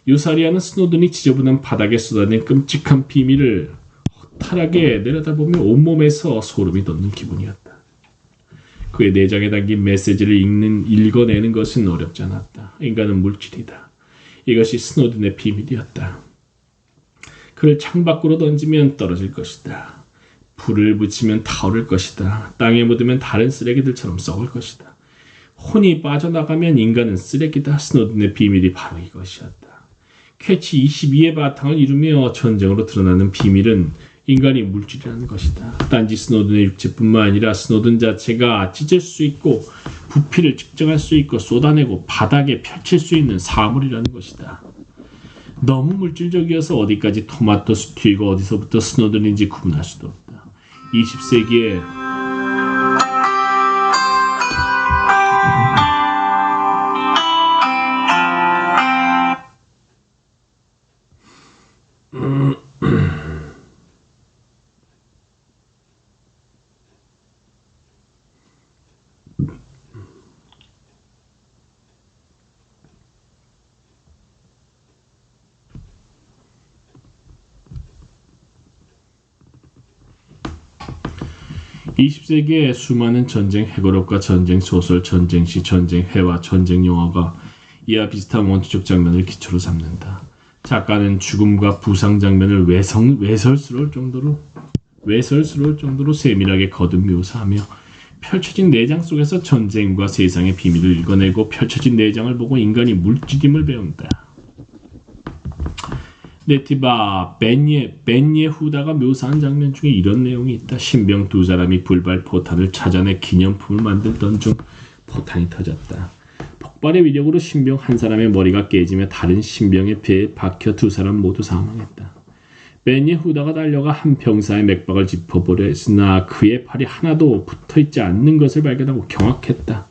요사리아는 스노든이 지저분한 바닥에 쏟아낸 끔찍한 비밀을 허탈하게 내려다보며 온몸에서 소름이 돋는 기분이었다. 그의 내장에 담긴 메시지를 읽어내는 것은 어렵지 않았다. 인간은 물질이다. 이것이 스노든의 비밀이었다. 그를 창밖으로 던지면 떨어질 것이다. 불을 붙이면 타오를 것이다. 땅에 묻으면 다른 쓰레기들처럼 썩을 것이다. 혼이 빠져나가면 인간은 쓰레기다. 스노든의 비밀이 바로 이것이었다. 쾌치 22의 바탕을 이루며 전쟁으로 드러나는 비밀은 인간이 물질이라는 것이다. 단지 스노든의 육체뿐만 아니라 스노든 자체가 찢을 수 있고 부피를 측정할 수 있고 쏟아내고 바닥에 펼칠 수 있는 사물이라는 것이다. 너무 물질적이어서 어디까지 토마토 스튜이고 어디서부터 스노든인지 구분할 수도 없다. 20세기에 수많은 전쟁 해고록과 전쟁 소설, 전쟁시, 전쟁 회화, 전쟁 영화가 이와 비슷한 원초적 장면을 기초로 삼는다. 작가는 죽음과 부상 장면을 외설스러울 정도로 세밀하게 거듭 묘사하며 펼쳐진 내장 속에서 전쟁과 세상의 비밀을 읽어내고 펼쳐진 내장을 보고 인간이 물질임을 배운다. 네티바 벤예후다가 묘사한 장면 중에 이런 내용이 있다. 신병 두 사람이 불발 포탄을 찾아내 기념품을 만들던 중 포탄이 터졌다. 폭발의 위력으로 신병 한 사람의 머리가 깨지며 다른 신병의 배에 박혀 두 사람 모두 사망했다. 벤예후다가 달려가 한 병사의 맥박을 짚어보려 했으나 그의 팔이 하나도 붙어있지 않는 것을 발견하고 경악했다.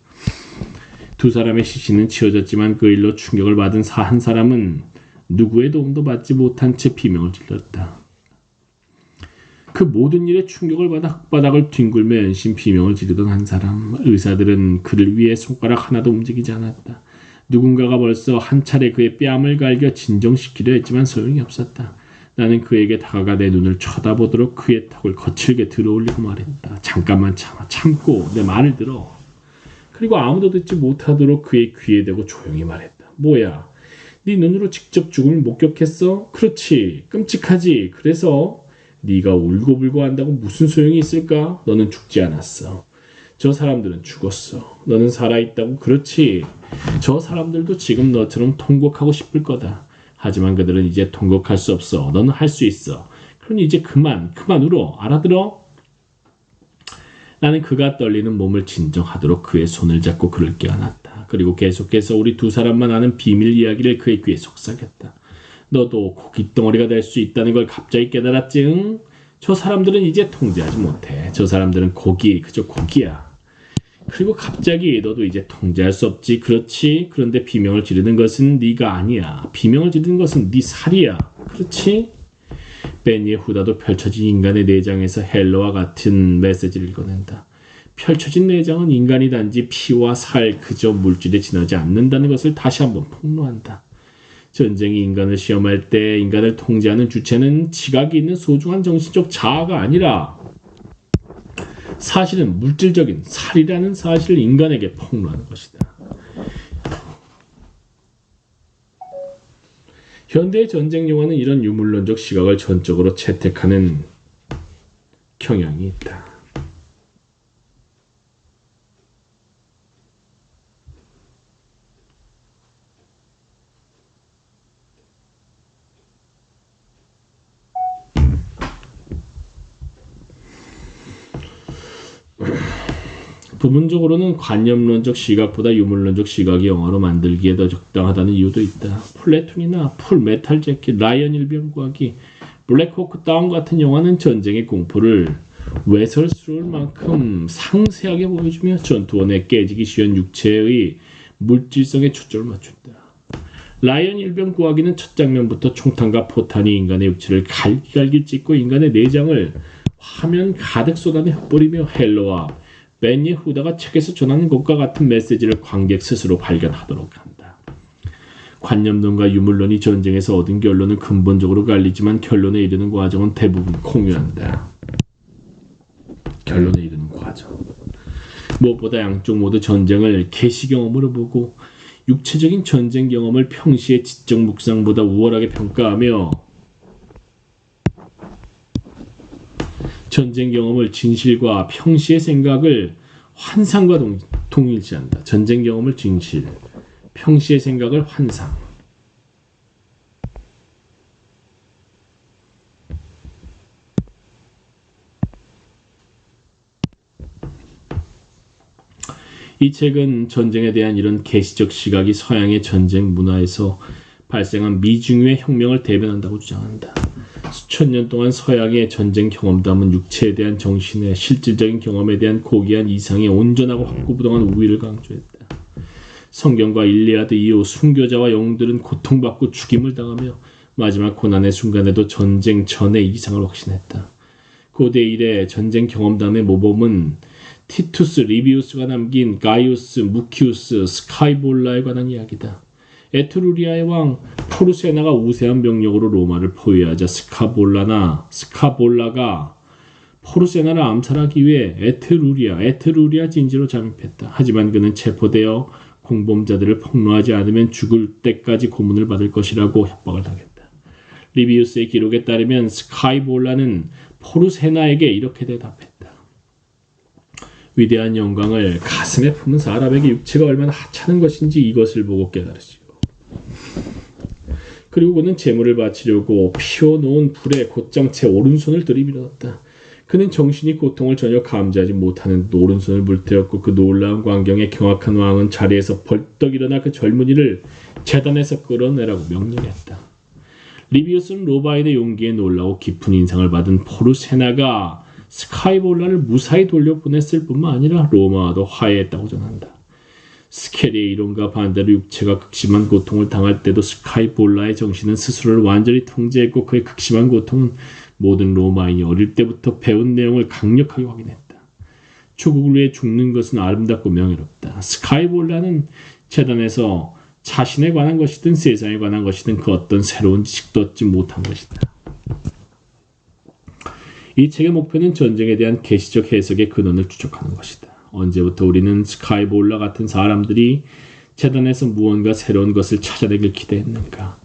두 사람의 시신은 치워졌지만 그 일로 충격을 받은 한 사람은 누구의 도움도 받지 못한 채 비명을 질렀다. 그 모든 일에 충격을 받아 흙바닥을 뒹굴며 연신 비명을 지르던 한 사람. 의사들은 그를 위해 손가락 하나도 움직이지 않았다. 누군가가 벌써 한 차례 그의 뺨을 갈겨 진정시키려 했지만 소용이 없었다. 나는 그에게 다가가 내 눈을 쳐다보도록 그의 턱을 거칠게 들어올리고 말했다. 잠깐만 참고 내 말을 들어. 그리고 아무도 듣지 못하도록 그의 귀에 대고 조용히 말했다. 뭐야? 네 눈으로 직접 죽음을 목격했어? 그렇지. 끔찍하지. 그래서 네가 울고불고 한다고 무슨 소용이 있을까? 너는 죽지 않았어. 저 사람들은 죽었어. 너는 살아있다고. 그렇지. 저 사람들도 지금 너처럼 통곡하고 싶을 거다. 하지만 그들은 이제 통곡할 수 없어. 너는 할 수 있어. 그러니 이제 그만 울어. 알아들어? 나는 그가 떨리는 몸을 진정하도록 그의 손을 잡고 그를 껴안았다. 그리고 계속해서 우리 두 사람만 아는 비밀 이야기를 그의 귀에 속삭였다. 너도 고깃덩어리가 될 수 있다는 걸 갑자기 깨달았지? 응? 저 사람들은 이제 통제하지 못해. 저 사람들은 그저 고기야. 그리고 갑자기 너도 이제 통제할 수 없지. 그렇지? 그런데 비명을 지르는 것은 네가 아니야. 비명을 지르는 것은 네 살이야. 그렇지? 벤예후다도 펼쳐진 인간의 내장에서 헬러와 같은 메시지를 읽어낸다. 펼쳐진 내장은 인간이 단지 피와 살, 그저 물질에 지나지 않는다는 것을 다시 한번 폭로한다. 전쟁이 인간을 시험할 때 인간을 통제하는 주체는 지각이 있는 소중한 정신적 자아가 아니라 사실은 물질적인 살이라는 사실을 인간에게 폭로하는 것이다. 현대의 전쟁 영화는 이런 유물론적 시각을 전적으로 채택하는 경향이 있다. 부분적으로는 관념론적 시각보다 유물론적 시각이 영화로 만들기에 더 적당하다는 이유도 있다. 플래툰이나 풀메탈 재킷, 라이언 일병과학이 블랙호크 다운 같은 영화는 전쟁의 공포를 외설스러울 만큼 상세하게 보여주며 전투원에 깨지기 쉬운 육체의 물질성에 초점을 맞춘다. 라이언 일병 구하기는 첫 장면부터 총탄과 포탄이 인간의 육체를 갈기갈기 찢고 인간의 내장을 화면 가득 쏟아내 흩뿌리며 헬러와 벤 예후다가 책에서 전하는 것과 같은 메시지를 관객 스스로 발견하도록 한다. 관념론과 유물론이 전쟁에서 얻은 결론은 근본적으로 갈리지만 결론에 이르는 과정은 대부분 공유한다. 결론에 이르는 과정. 무엇보다 양쪽 모두 전쟁을 계시 경험으로 보고 육체적인 전쟁 경험을 평시의 지적 묵상보다 우월하게 평가하며 전쟁 경험을 진실과 평시의 생각을 환상과 동일시한다. 전쟁 경험을 진실, 평시의 생각을 환상. 이 책은 전쟁에 대한 이런 계시적 시각이 서양의 전쟁 문화에서 발생한 미중유의 혁명을 대변한다고 주장한다. 수천 년 동안 서양의 전쟁 경험담은 육체에 대한 정신의 실질적인 경험에 대한 고귀한 이상의 온전하고 확고부동한 우위를 강조했다. 성경과 일리아드 이후 순교자와 영웅들은 고통받고 죽임을 당하며 마지막 고난의 순간에도 전쟁 전의 이상을 확신했다. 고대 이래 전쟁 경험담의 모범은 티투스 리비우스가 남긴 가이우스 무키우스 스카이볼라에 관한 이야기다. 에트루리아의 왕 포르세나가 우세한 병력으로 로마를 포위하자 스카볼라가 포르세나를 암살하기 위해 에트루리아 진지로 잠입했다. 하지만 그는 체포되어 공범자들을 폭로하지 않으면 죽을 때까지 고문을 받을 것이라고 협박을 당했다. 리비우스의 기록에 따르면 스카이볼라는 포르세나에게 이렇게 대답했다. 위대한 영광을 가슴에 품은 사람에게 육체가 얼마나 하찮은 것인지 이것을 보고 깨달으시오. 그리고 그는 제물을 바치려고 피워놓은 불에 곧장 제 오른손을 들이밀었다. 그는 정신이 고통을 전혀 감지하지 못하는 오른손을 물태웠고 그 놀라운 광경에 경악한 왕은 자리에서 벌떡 일어나 그 젊은이를 제단에서 끌어내라고 명령했다. 리비우스는 로바인의 용기에 놀라고 깊은 인상을 받은 포르세나가 스카이볼라를 무사히 돌려보냈을 뿐만 아니라 로마와도 화해했다고 전한다. 스케리의 이론과 반대로 육체가 극심한 고통을 당할 때도 스카이볼라의 정신은 스스로를 완전히 통제했고 그의 극심한 고통은 모든 로마인이 어릴 때부터 배운 내용을 강력하게 확인했다. 조국을 위해 죽는 것은 아름답고 명예롭다. 스카이볼라는 재단에서 자신에 관한 것이든 세상에 관한 것이든 그 어떤 새로운 지식도 얻지 못한 것이다. 이 책의 목표는 전쟁에 대한 계시적 해석의 근원을 추적하는 것이다. 언제부터 우리는 스카이볼라 같은 사람들이 재단에서 무언가 새로운 것을 찾아내길 기대했는가?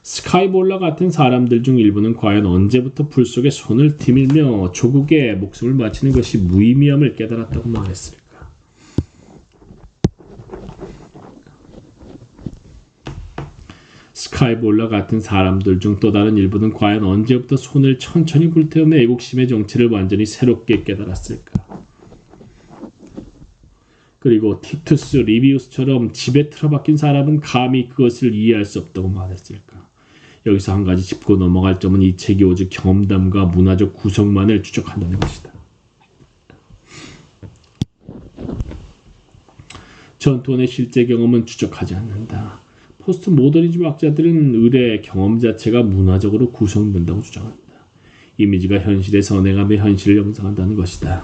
스카이볼라 같은 사람들 중 일부는 과연 언제부터 불 속에 손을 디밀며 조국의 목숨을 바치는 것이 무의미함을 깨달았다고 말했을까? 스카이볼라 같은 사람들 중 또 다른 일부는 과연 언제부터 손을 천천히 불태우며 애국심의 정체를 완전히 새롭게 깨달았을까? 그리고 티투스 리비우스처럼 집에 틀어박힌 사람은 감히 그것을 이해할 수 없다고 말했을까? 여기서 한 가지 짚고 넘어갈 점은 이 책이 오직 경험담과 문화적 구성만을 추적한다는 것이다. 전투원의 실제 경험은 추적하지 않는다. 포스트 모더니즘 학자들은 의뢰의 경험 자체가 문화적으로 구성된다고 주장한다. 이미지가 현실에 선행하며 현실을 형성한다는 것이다.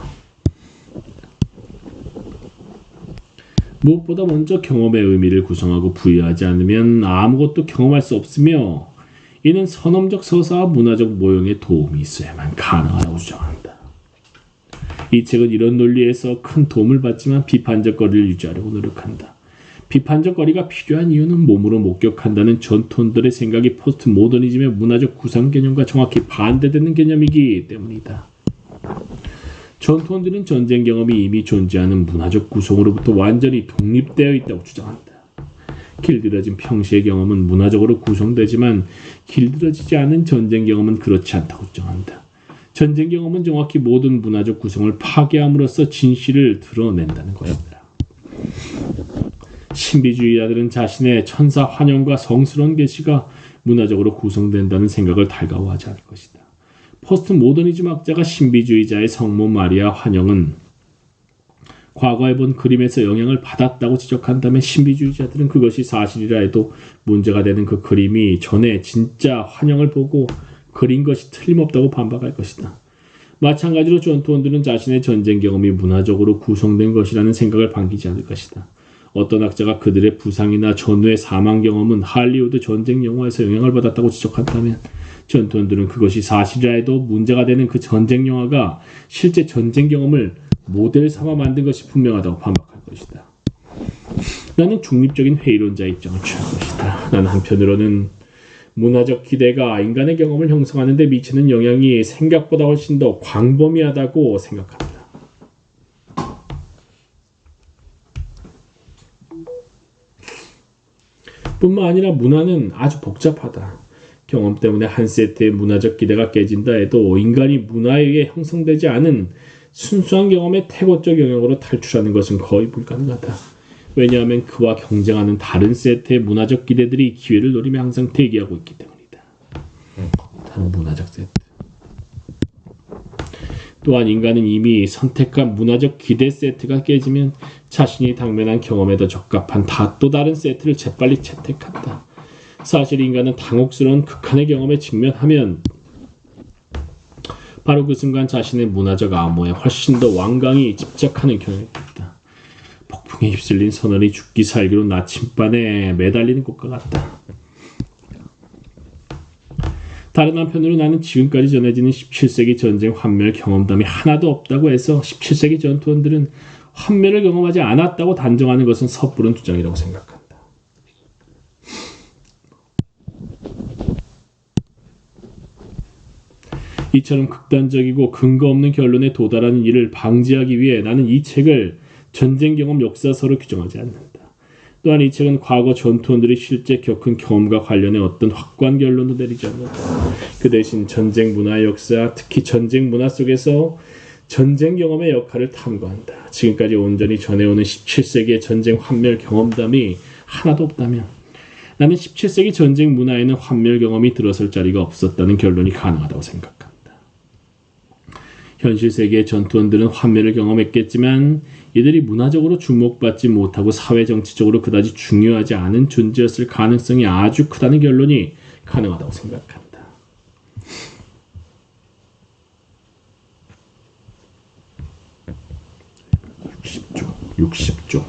무엇보다 먼저 경험의 의미를 구성하고 부여하지 않으면 아무것도 경험할 수 없으며 이는 선험적 서사와 문화적 모형에 도움이 있어야만 가능하다고 주장한다. 이 책은 이런 논리에서 큰 도움을 받지만 비판적 거리를 유지하려고 노력한다. 비판적 거리가 필요한 이유는 몸으로 목격한다는 전투원들의 생각이 포스트 모더니즘의 문화적 구상 개념과 정확히 반대되는 개념이기 때문이다. 전투원들은 전쟁 경험이 이미 존재하는 문화적 구성으로부터 완전히 독립되어 있다고 주장한다. 길들여진 평시의 경험은 문화적으로 구성되지만 길들여지지 않은 전쟁 경험은 그렇지 않다고 주장한다. 전쟁 경험은 정확히 모든 문화적 구성을 파괴함으로써 진실을 드러낸다는 거야. 신비주의자들은 자신의 천사 환영과 성스러운 계시가 문화적으로 구성된다는 생각을 달가워하지 않을 것이다. 포스트 모더니즘 학자가 신비주의자의 성모 마리아 환영은 과거에 본 그림에서 영향을 받았다고 지적한다면 신비주의자들은 그것이 사실이라 해도 문제가 되는 그 그림이 전에 진짜 환영을 보고 그린 것이 틀림없다고 반박할 것이다. 마찬가지로 전투원들은 자신의 전쟁 경험이 문화적으로 구성된 것이라는 생각을 반기지 않을 것이다. 어떤 학자가 그들의 부상이나 전후의 사망 경험은 할리우드 전쟁 영화에서 영향을 받았다고 지적한다면 전투원들은 그것이 사실이라 해도 문제가 되는 그 전쟁 영화가 실제 전쟁 경험을 모델 삼아 만든 것이 분명하다고 반박할 것이다. 나는 중립적인 회의론자의 입장을 취할 것이다. 나는 한편으로는 문화적 기대가 인간의 경험을 형성하는 데 미치는 영향이 생각보다 훨씬 더 광범위하다고 생각한다. 뿐만 아니라 문화는 아주 복잡하다. 경험 때문에 한 세트의 문화적 기대가 깨진다 해도 인간이 문화에 의해 형성되지 않은 순수한 경험의 태고적 영역으로 탈출하는 것은 거의 불가능하다. 왜냐하면 그와 경쟁하는 다른 세트의 문화적 기대들이 기회를 노리며 항상 대기하고 있기 때문이다. 다른 문화적 세트. 또한 인간은 이미 선택한 문화적 기대 세트가 깨지면 자신이 당면한 경험에 더 적합한 또 다른 세트를 재빨리 채택한다. 사실 인간은 당혹스러운 극한의 경험에 직면하면 바로 그 순간 자신의 문화적 암호에 훨씬 더 완강히 집착하는 경향이 있다. 폭풍에 휩쓸린 선원이 죽기 살기로 나침반에 매달리는 것과 같다. 다른 한편으로 나는 지금까지 전해지는 17세기 전쟁 환멸 경험담이 하나도 없다고 해서 17세기 전투원들은 환멸을 경험하지 않았다고 단정하는 것은 섣부른 주장이라고 생각한다. 이처럼 극단적이고 근거 없는 결론에 도달하는 일을 방지하기 위해 나는 이 책을 전쟁 경험 역사서로 규정하지 않는다. 또한 이 책은 과거 전투원들이 실제 겪은 경험과 관련해 어떤 확고한 결론도 내리지 않는다. 그 대신 전쟁 문화의 역사, 특히 전쟁 문화 속에서 전쟁 경험의 역할을 탐구한다. 지금까지 온전히 전해오는 17세기의 전쟁 환멸 경험담이 하나도 없다면 나는 17세기 전쟁 문화에는 환멸 경험이 들어설 자리가 없었다는 결론이 가능하다고 생각한다. 현실 세계의 전투원들은 환멸을 경험했겠지만 이들이 문화적으로 주목받지 못하고 사회정치적으로 그다지 중요하지 않은 존재였을 가능성이 아주 크다는 결론이 가능하다고 생각한다. (60조)